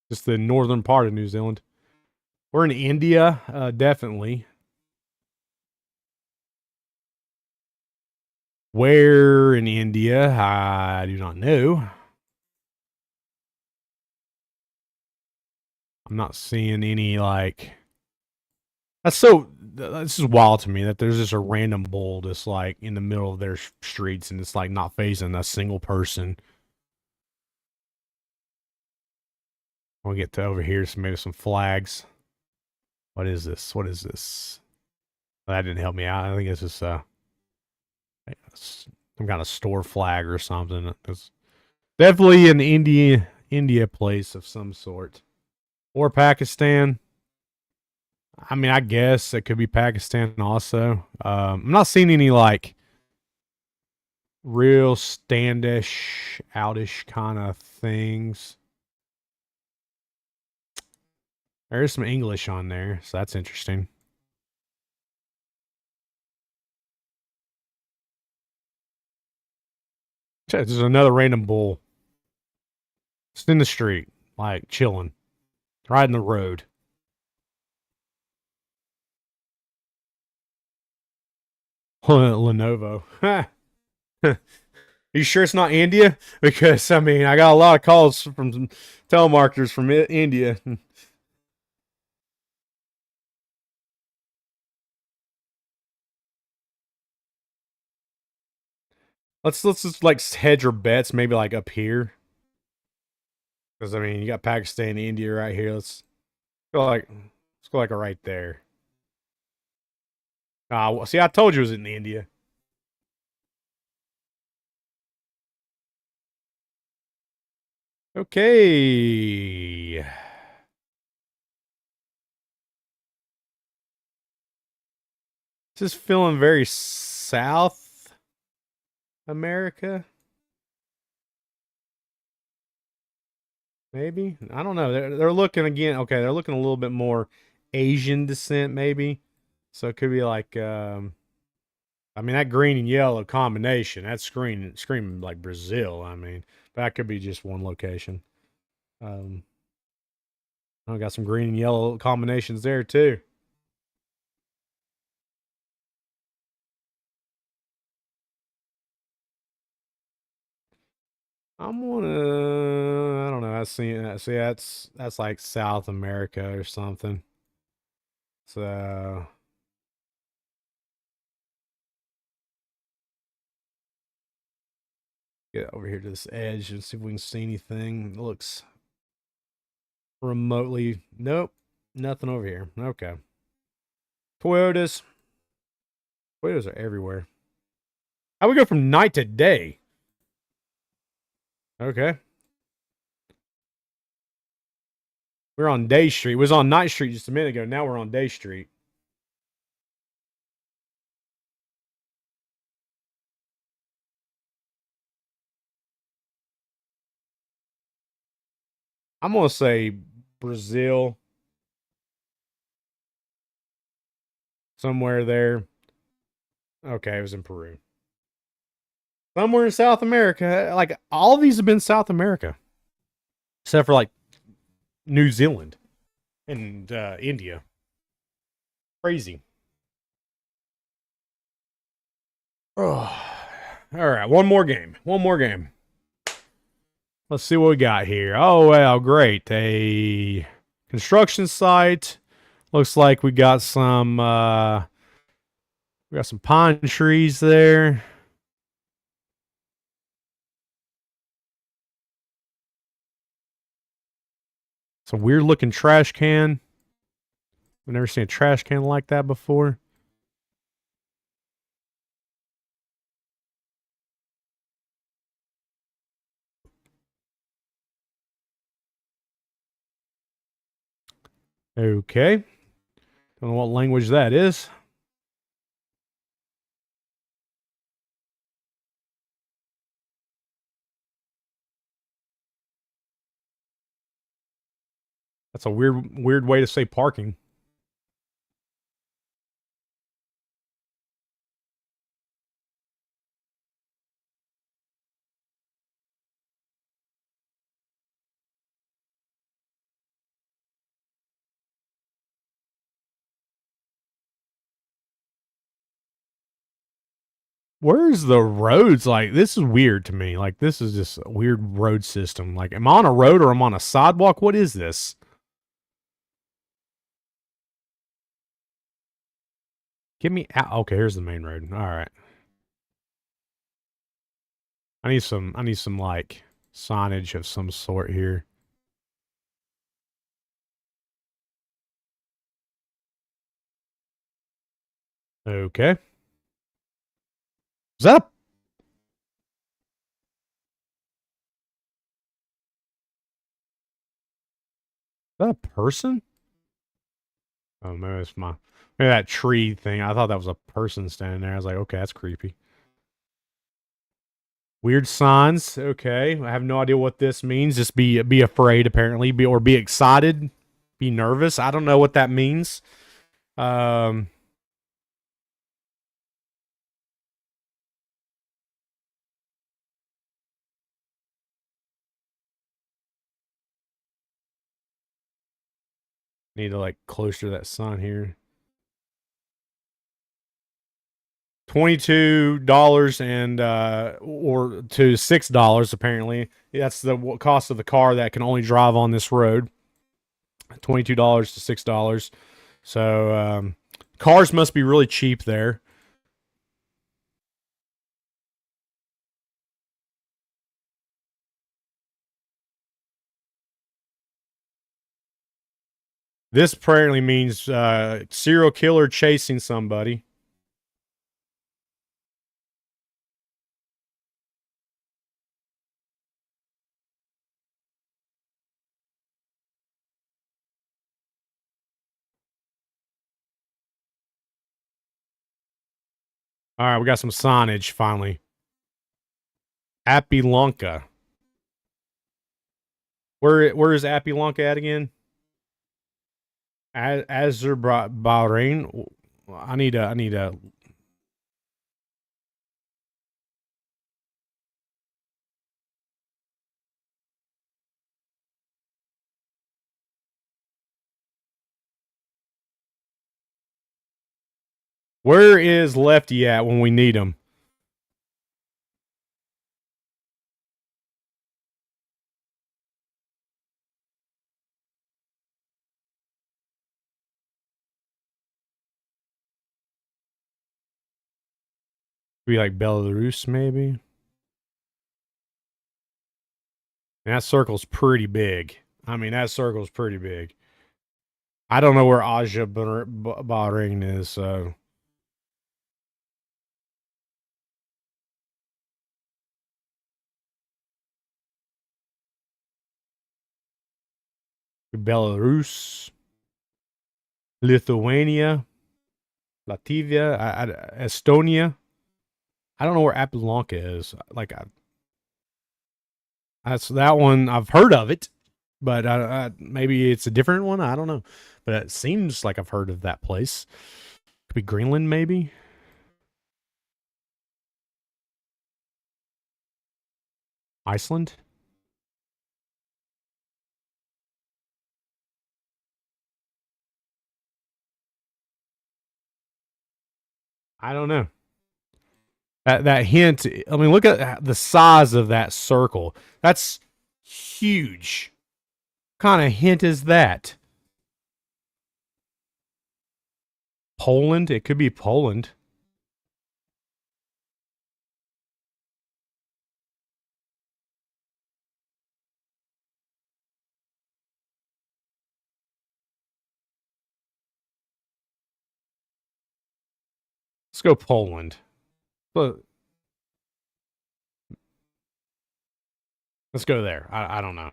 Just the northern part of New Zealand. We're in India, definitely. Where in India? I do not know. I'm not seeing any like. That's so. This is wild to me that there's just a random bull just like in the middle of their streets and it's like not facing a single person. We'll get to over here, so maybe some flags. What is this? What is this? That didn't help me out. I think it's just some kind of store flag or something. It's definitely an India place of some sort. Or Pakistan. I mean, I guess it could be Pakistan also. I'm not seeing any like real standish, outish kind of things. There's some English on there, so that's interesting. Check, there's another random bull. Just in the street, like chilling, riding the road. Lenovo. You sure it's not India? Because I mean, I got a lot of calls from telemarketers from India. Let's just like hedge our bets, maybe like up here, because I mean, you got Pakistan, India right here. Let's go like right there. See, I told you it was in India. Okay, this is feeling very South America. Maybe I don't know. They're looking again. Okay, they're looking a little bit more Asian descent, maybe. So it could be like, I mean, that green and yellow combination. That's screaming like Brazil. I mean, that could be just one location. Um, I got some green and yellow combinations there too. I'm gonna. I don't know. I see. That's like South America or something. So get over here to this edge and see if we can see anything. It looks remotely. Nope, nothing over here. Okay. Toyotas. Toyotas are everywhere. How we go from night to day? Okay. We're on Day Street. It was on Night Street just a minute ago. Now we're on Day Street. I'm gonna say Brazil, somewhere there. Okay, it was in Peru. Somewhere in South America. Like all of these have been South America, except for like New Zealand and India. Crazy. Oh. All right, one more game. One more game. Let's see what we got here. Oh well, great. A construction site. Looks like we got some pine trees there. Some weird looking trash can. I've never seen a trash can like that before. Okay. Don't know what language that is. That's a weird way to say parking. Where's the roads? Like, this is weird to me. Like, this is just a weird road system. Like, am I on a road or am I on a sidewalk? What is this? Get me out. Okay, here's the main road. All right. I need some like signage of some sort here. Okay. Is that a person? Oh, maybe it's maybe that tree thing. I thought that was a person standing there. I was like, okay, that's creepy. Weird signs. Okay, I have no idea what this means. Just be afraid, apparently, be excited, be nervous. I don't know what that means. Um, need to like closer to that sign here. $22 and or to $6 apparently. That's the cost of the car that can only drive on this road. $22 to $6. So cars must be really cheap there. This apparently means serial killer chasing somebody. All right, we got some signage finally. Apilonka. Where is Apilonka at again? Azerbaijan. I need a. Where is Lefty at when we need him? Be like Belarus, maybe. And that circle's pretty big. I mean, that circle's pretty big. I don't know where Aja Bahrain is, so Belarus, Lithuania, Latvia, Estonia. I don't know where Apilonka is. Like, that's that one. I've heard of it, but maybe it's a different one. I don't know, but it seems like I've heard of that place. Could be Greenland, maybe. Iceland. I don't know. That hint. I mean, look at the size of that circle. That's huge. What kind of hint is that? Poland? It could be Poland. Let's go Poland. But let's go there. I don't know.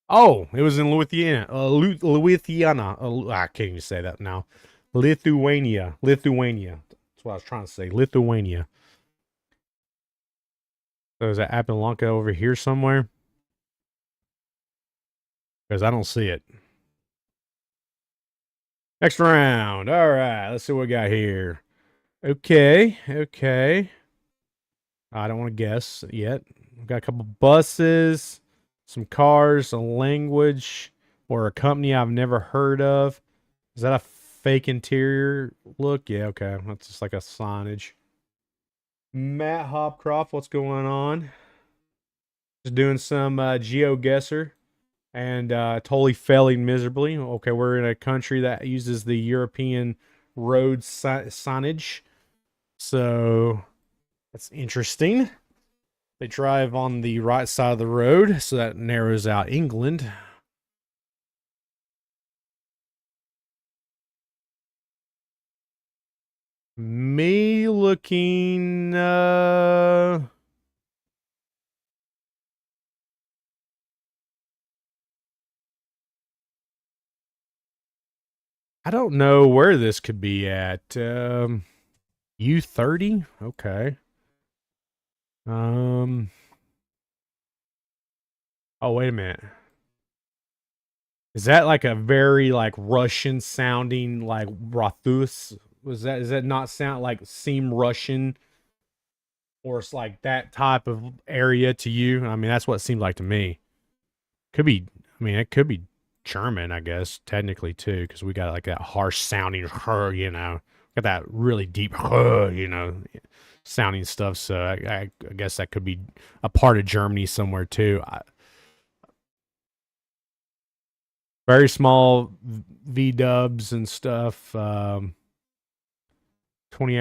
Oh, it was in Lithuania. Lithuania. I can't even say that now. Lithuania. Lithuania. That's what I was trying to say. Lithuania. So is that Apilonka over here somewhere? Because I don't see it. Next round. All right. Let's see what we got here. Okay. Okay. I don't want to guess yet. We've got a couple buses, some cars, a language, or a company I've never heard of. Is that a fake interior look? Yeah, okay. That's just like a signage. Matt Hopcroft, what's going on? Just doing some GeoGuessr and totally failing miserably. Okay, we're in a country that uses the European road signage, so that's interesting. They drive on the right side of the road, so that narrows out England. Me looking, I don't know where this could be at. U30? Okay. Um, oh, wait a minute. Is that like a very like Russian sounding like Rothus? Was that, does that not sound like seem Russian, or it's like that type of area to you? I mean, that's what it seemed like to me. Could be, I mean, it could be German, I guess, technically too, because we got like that harsh sounding, got that really deep, sounding stuff. So I guess that could be a part of Germany somewhere too. Very small V dubs and stuff. 20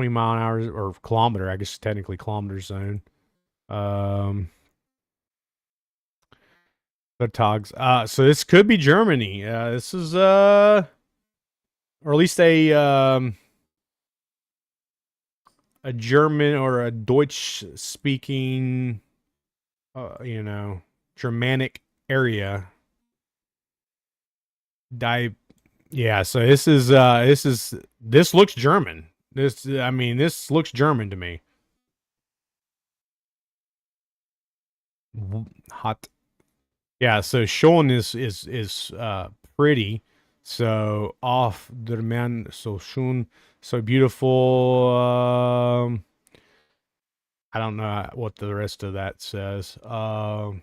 mile an hour or kilometer, I guess technically kilometer zone. Um, the togs. So this could be Germany. This is or at least a German or a Deutsch speaking, you know, Germanic area. Die. Yeah. So this looks German. This, I mean, this looks German to me. Hot. Yeah, so Sean is pretty. So off the man, so Sean, so beautiful. I don't know what the rest of that says. But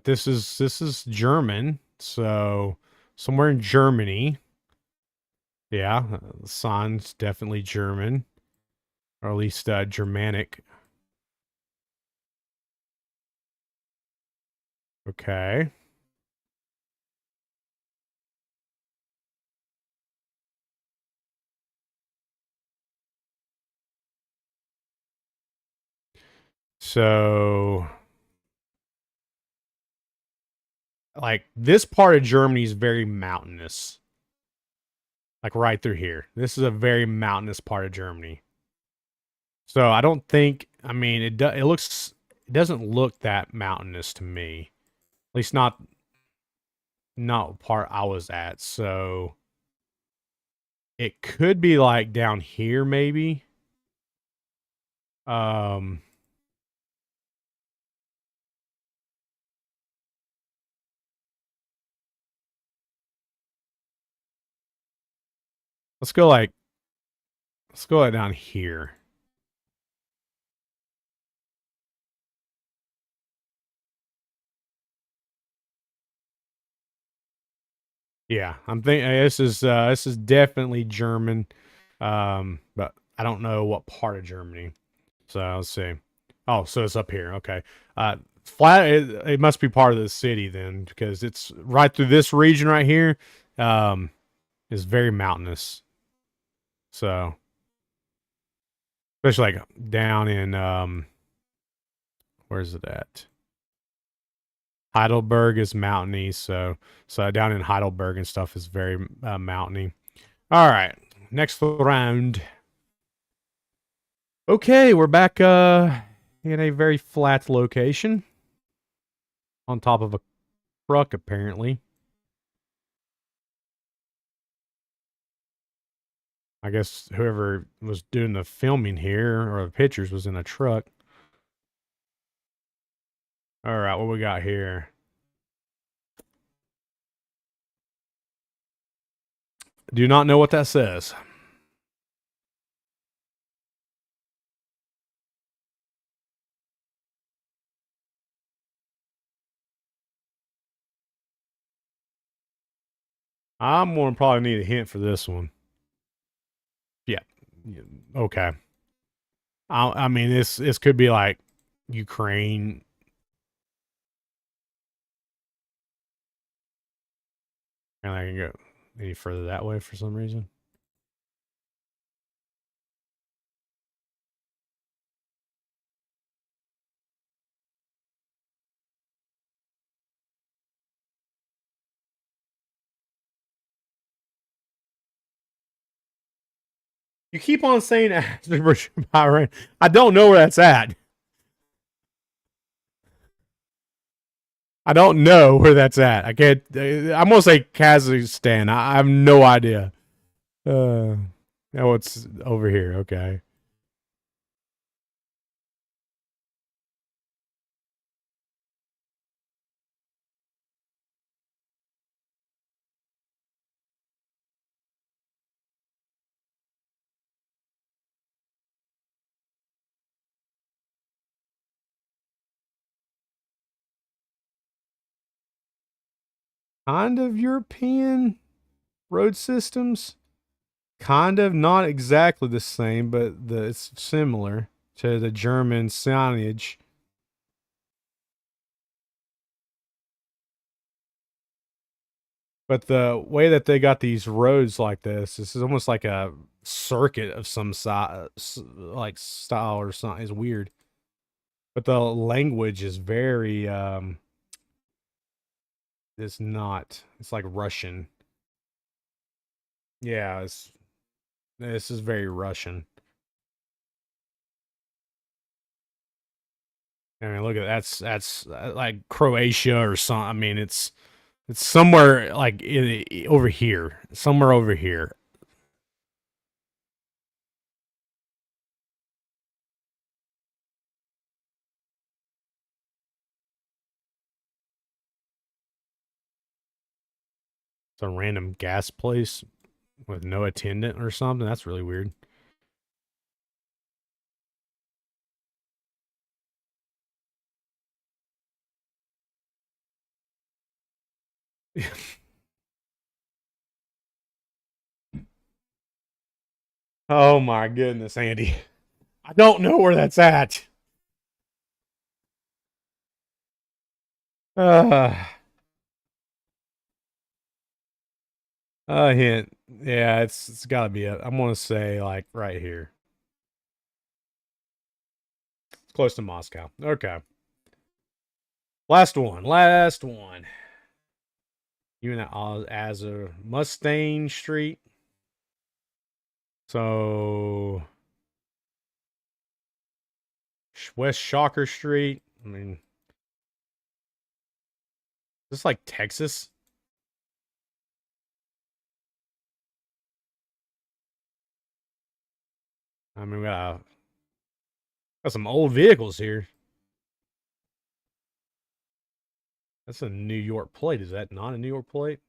this is German. So somewhere in Germany. Yeah, the sign's definitely German, or at least Germanic. Okay. So like this part of Germany is very mountainous. Like right through here. This is a very mountainous part of Germany. So I don't think, I mean, it doesn't look that mountainous to me. At least not part I was at. So it could be like down here maybe. Um let's go like let's go like down here. Yeah, I'm thinking this is definitely German. But I don't know what part of Germany. So let's see. Oh, so it's up here. Okay. Flat. It must be part of the city then, because it's right through this region right here. Um, is very mountainous. So especially like down in where's it at? Heidelberg is mountainy. So down in Heidelberg and stuff is very mountainy. All right. Next round. Okay, we're back in a very flat location on top of a truck apparently. I guess whoever was doing the filming here or the pictures was in a truck. All right, what we got here? Do not know what that says. I'm going to probably need a hint for this one. Yeah. Okay. I mean, this could be like Ukraine. And I can go any further that way for some reason. You keep on saying Azerbaijan, Bahrain. I don't know where that's at. I don't know where that's at. I can't. I'm gonna say Kazakhstan. I have no idea. Oh, it's over here. Okay. Kind of European road systems. Kind of not exactly the same, but it's similar to the German signage. But the way that they got these roads like this is almost like a circuit of some like style or something. Is weird. But the language is very it's not. It's like Russian. Yeah, this is very Russian. I mean, look at that's like Croatia or something. I mean, it's somewhere like over here, somewhere over here. It's a random gas place with no attendant or something. That's really weird. Oh my goodness, Andy. I don't know where that's at. Uh, a hint. Yeah, it's got to be it. I'm gonna say like right here. It's close to Moscow. Okay. Last one. Last one. You and as a Mustang Street. So West Shocker Street. I mean, this like Texas. I mean, got some old vehicles here. That's a New York plate. Is that not a New York plate?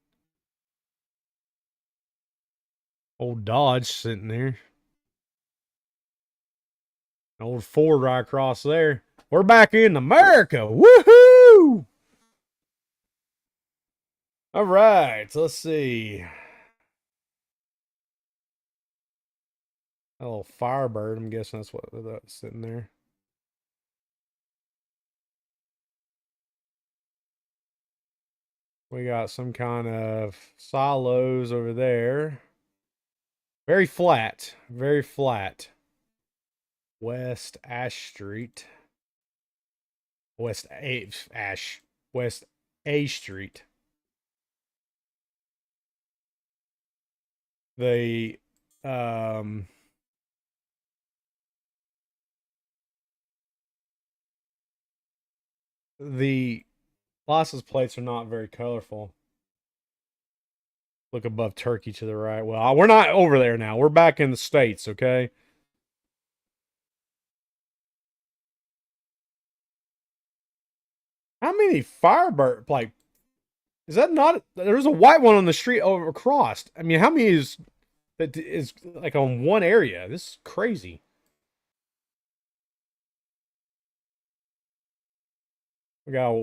Old Dodge sitting there. An old Ford right across there. We're back in America. Woohoo! All right, let's see. A little Firebird. I'm guessing that's what that's sitting there. We got some kind of silos over there. Very flat. Very flat. West Ash Street. West A Ash. West A Street. The um the license plates are not very colorful. Look above Turkey to the right. Well, we're not over there now. We're back in the States, okay? How many Firebird like is that not there's a white one on the street over across. I mean, how many is that is like on one area? This is crazy. We got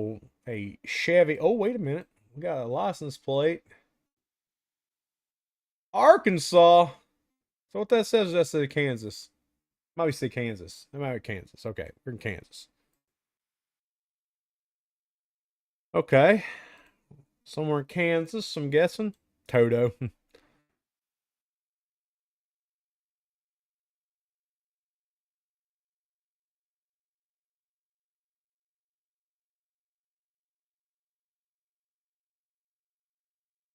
a Chevy. Oh, wait a minute. We got a license plate. Arkansas. So what that says, that's in Kansas. Might be say Kansas. I might be Kansas. Okay, we're in Kansas. Okay, somewhere in Kansas. I'm guessing. Toto.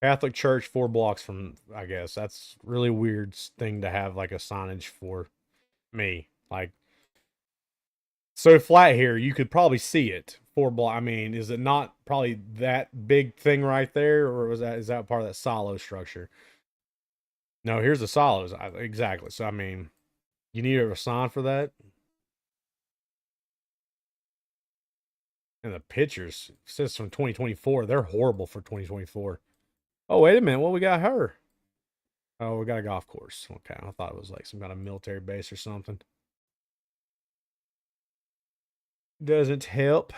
Catholic Church, 4 blocks from. I guess that's really weird thing to have like a signage for me. Like so flat here, you could probably see it. 4 block. I mean, is it not probably that big thing right there, or was that is that part of that silo structure? No, here's the silos. Exactly. So I mean, you need a sign for that. And the pictures says from 2024. They're horrible for 2024. Oh wait a minute, what we got her? Oh, we got a golf course. Okay, I thought it was like some kind of military base or something. Doesn't help.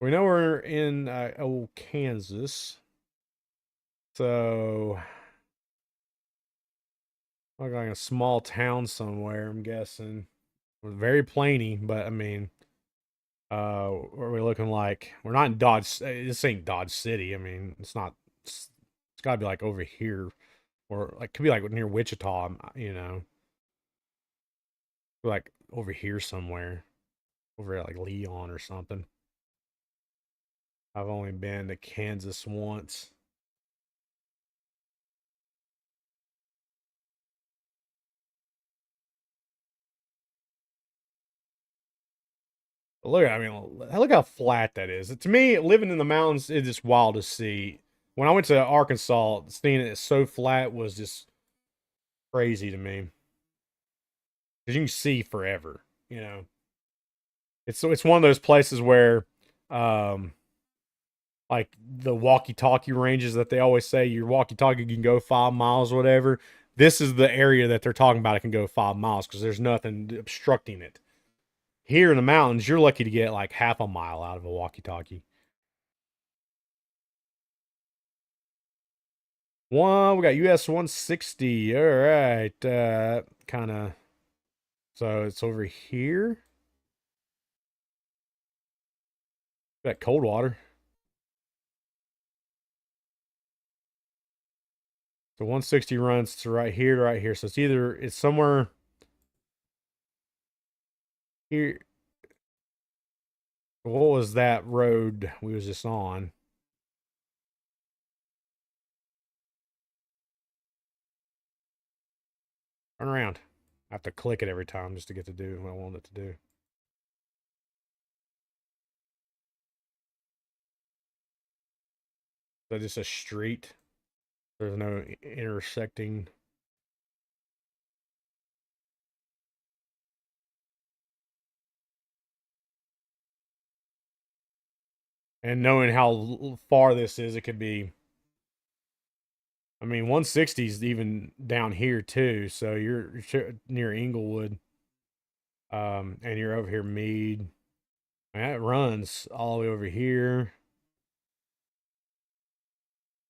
We know we're in Kansas. So like a small town somewhere, I'm guessing. Very plainy, but I mean, what are we looking like? We're not in Dodge. This ain't Dodge City. I mean, it's not. It's got to be like over here, or like could be like near Wichita. You know, like over here somewhere, over at like Leon or something. I've only been to Kansas once. Look, I mean, look how flat that is. To me, living in the mountains is just wild to see. When I went to Arkansas, seeing it so flat was just crazy to me because you can see forever. You know, it's one of those places where, um, like the walkie-talkie ranges that they always say your walkie-talkie can go 5 miles or whatever. This is the area that they're talking about. It can go 5 miles because there's nothing obstructing it. Here in the mountains, you're lucky to get like half a mile out of a walkie-talkie. We got US 160. All right. Kind of. So it's over here. Got Coldwater. So 160 runs to right here, right here. So it's somewhere here. What was that road we was just on? Turn around. I have to click it every time just to get to do what I want it to do. So just a street. There's no intersecting. And knowing how far this is, it could be. I mean, 160 is even down here too. So you're near Inglewood, and you're over here Meade. And it runs all the way over here.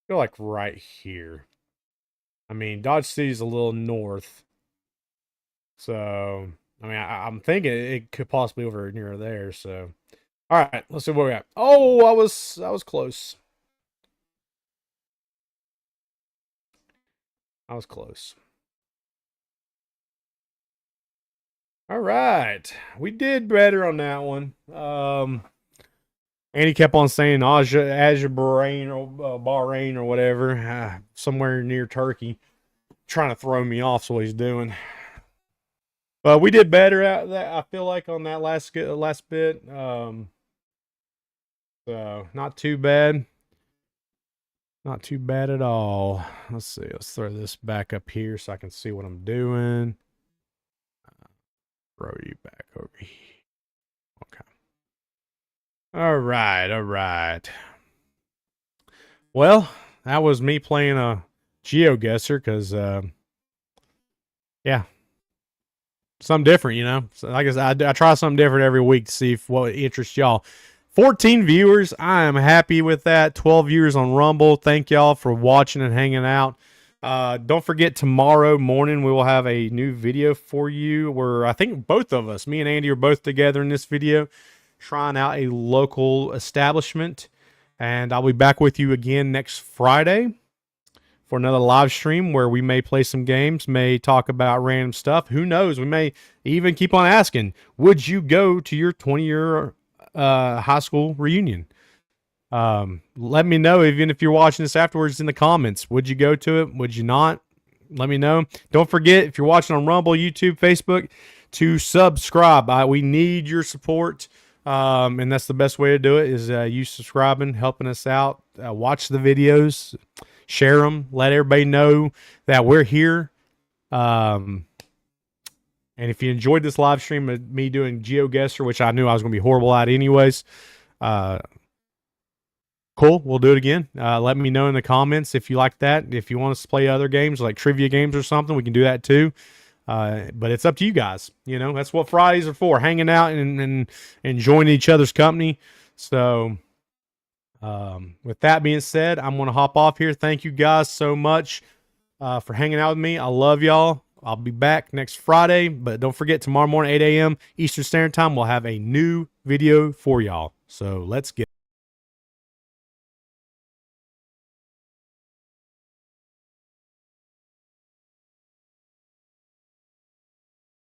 Go like right here. I mean, Dodge City's a little north, so I mean, I'm thinking it could possibly over near there. So, all right, let's see what we got. Oh, I was close. I was close. All right, we did better on that one. And he kept on saying Azerbaijan or Bahrain or whatever, somewhere near Turkey, trying to throw me off. So what he's doing. But we did better at that. I feel like on that last bit. So not too bad. Not too bad at all. Let's see. Let's throw this back up here so I can see what I'm doing. Throw you back over here. Okay. All right. All right. Well, that was me playing a GeoGuessr because, yeah, something different, you know. So like I said, I try something different every week to see what interests y'all. 14 viewers. I am happy with that. 12 viewers on Rumble. Thank y'all for watching and hanging out. Don't forget, tomorrow morning we will have a new video for you where I think both of us, me and Andy, are both together in this video trying out a local establishment. And I'll be back with you again next Friday for another live stream where we may play some games, may talk about random stuff. Who knows? We may even keep on asking, would you go to your 20-year high school reunion? Let me know, even if you're watching this afterwards, in the comments. Would you go to it? Would you not? Let me know. Don't forget, if you're watching on Rumble, YouTube, Facebook, to subscribe. We need your support. And that's the best way to do it, is you subscribing, helping us out. Watch the videos, share them, let everybody know that we're here. And if you enjoyed this live stream of me doing GeoGuessr, which I knew I was going to be horrible at anyways, cool, we'll do it again. Let me know in the comments if you like that. If you want us to play other games like trivia games or something, we can do that too. But it's up to you guys. You know, that's what Fridays are for, hanging out and enjoying each other's company. So with that being said, I'm going to hop off here. Thank you guys so much for hanging out with me. I love y'all. I'll be back next Friday, but don't forget, tomorrow morning, 8 a.m. Eastern Standard Time, we'll have a new video for y'all. So let's get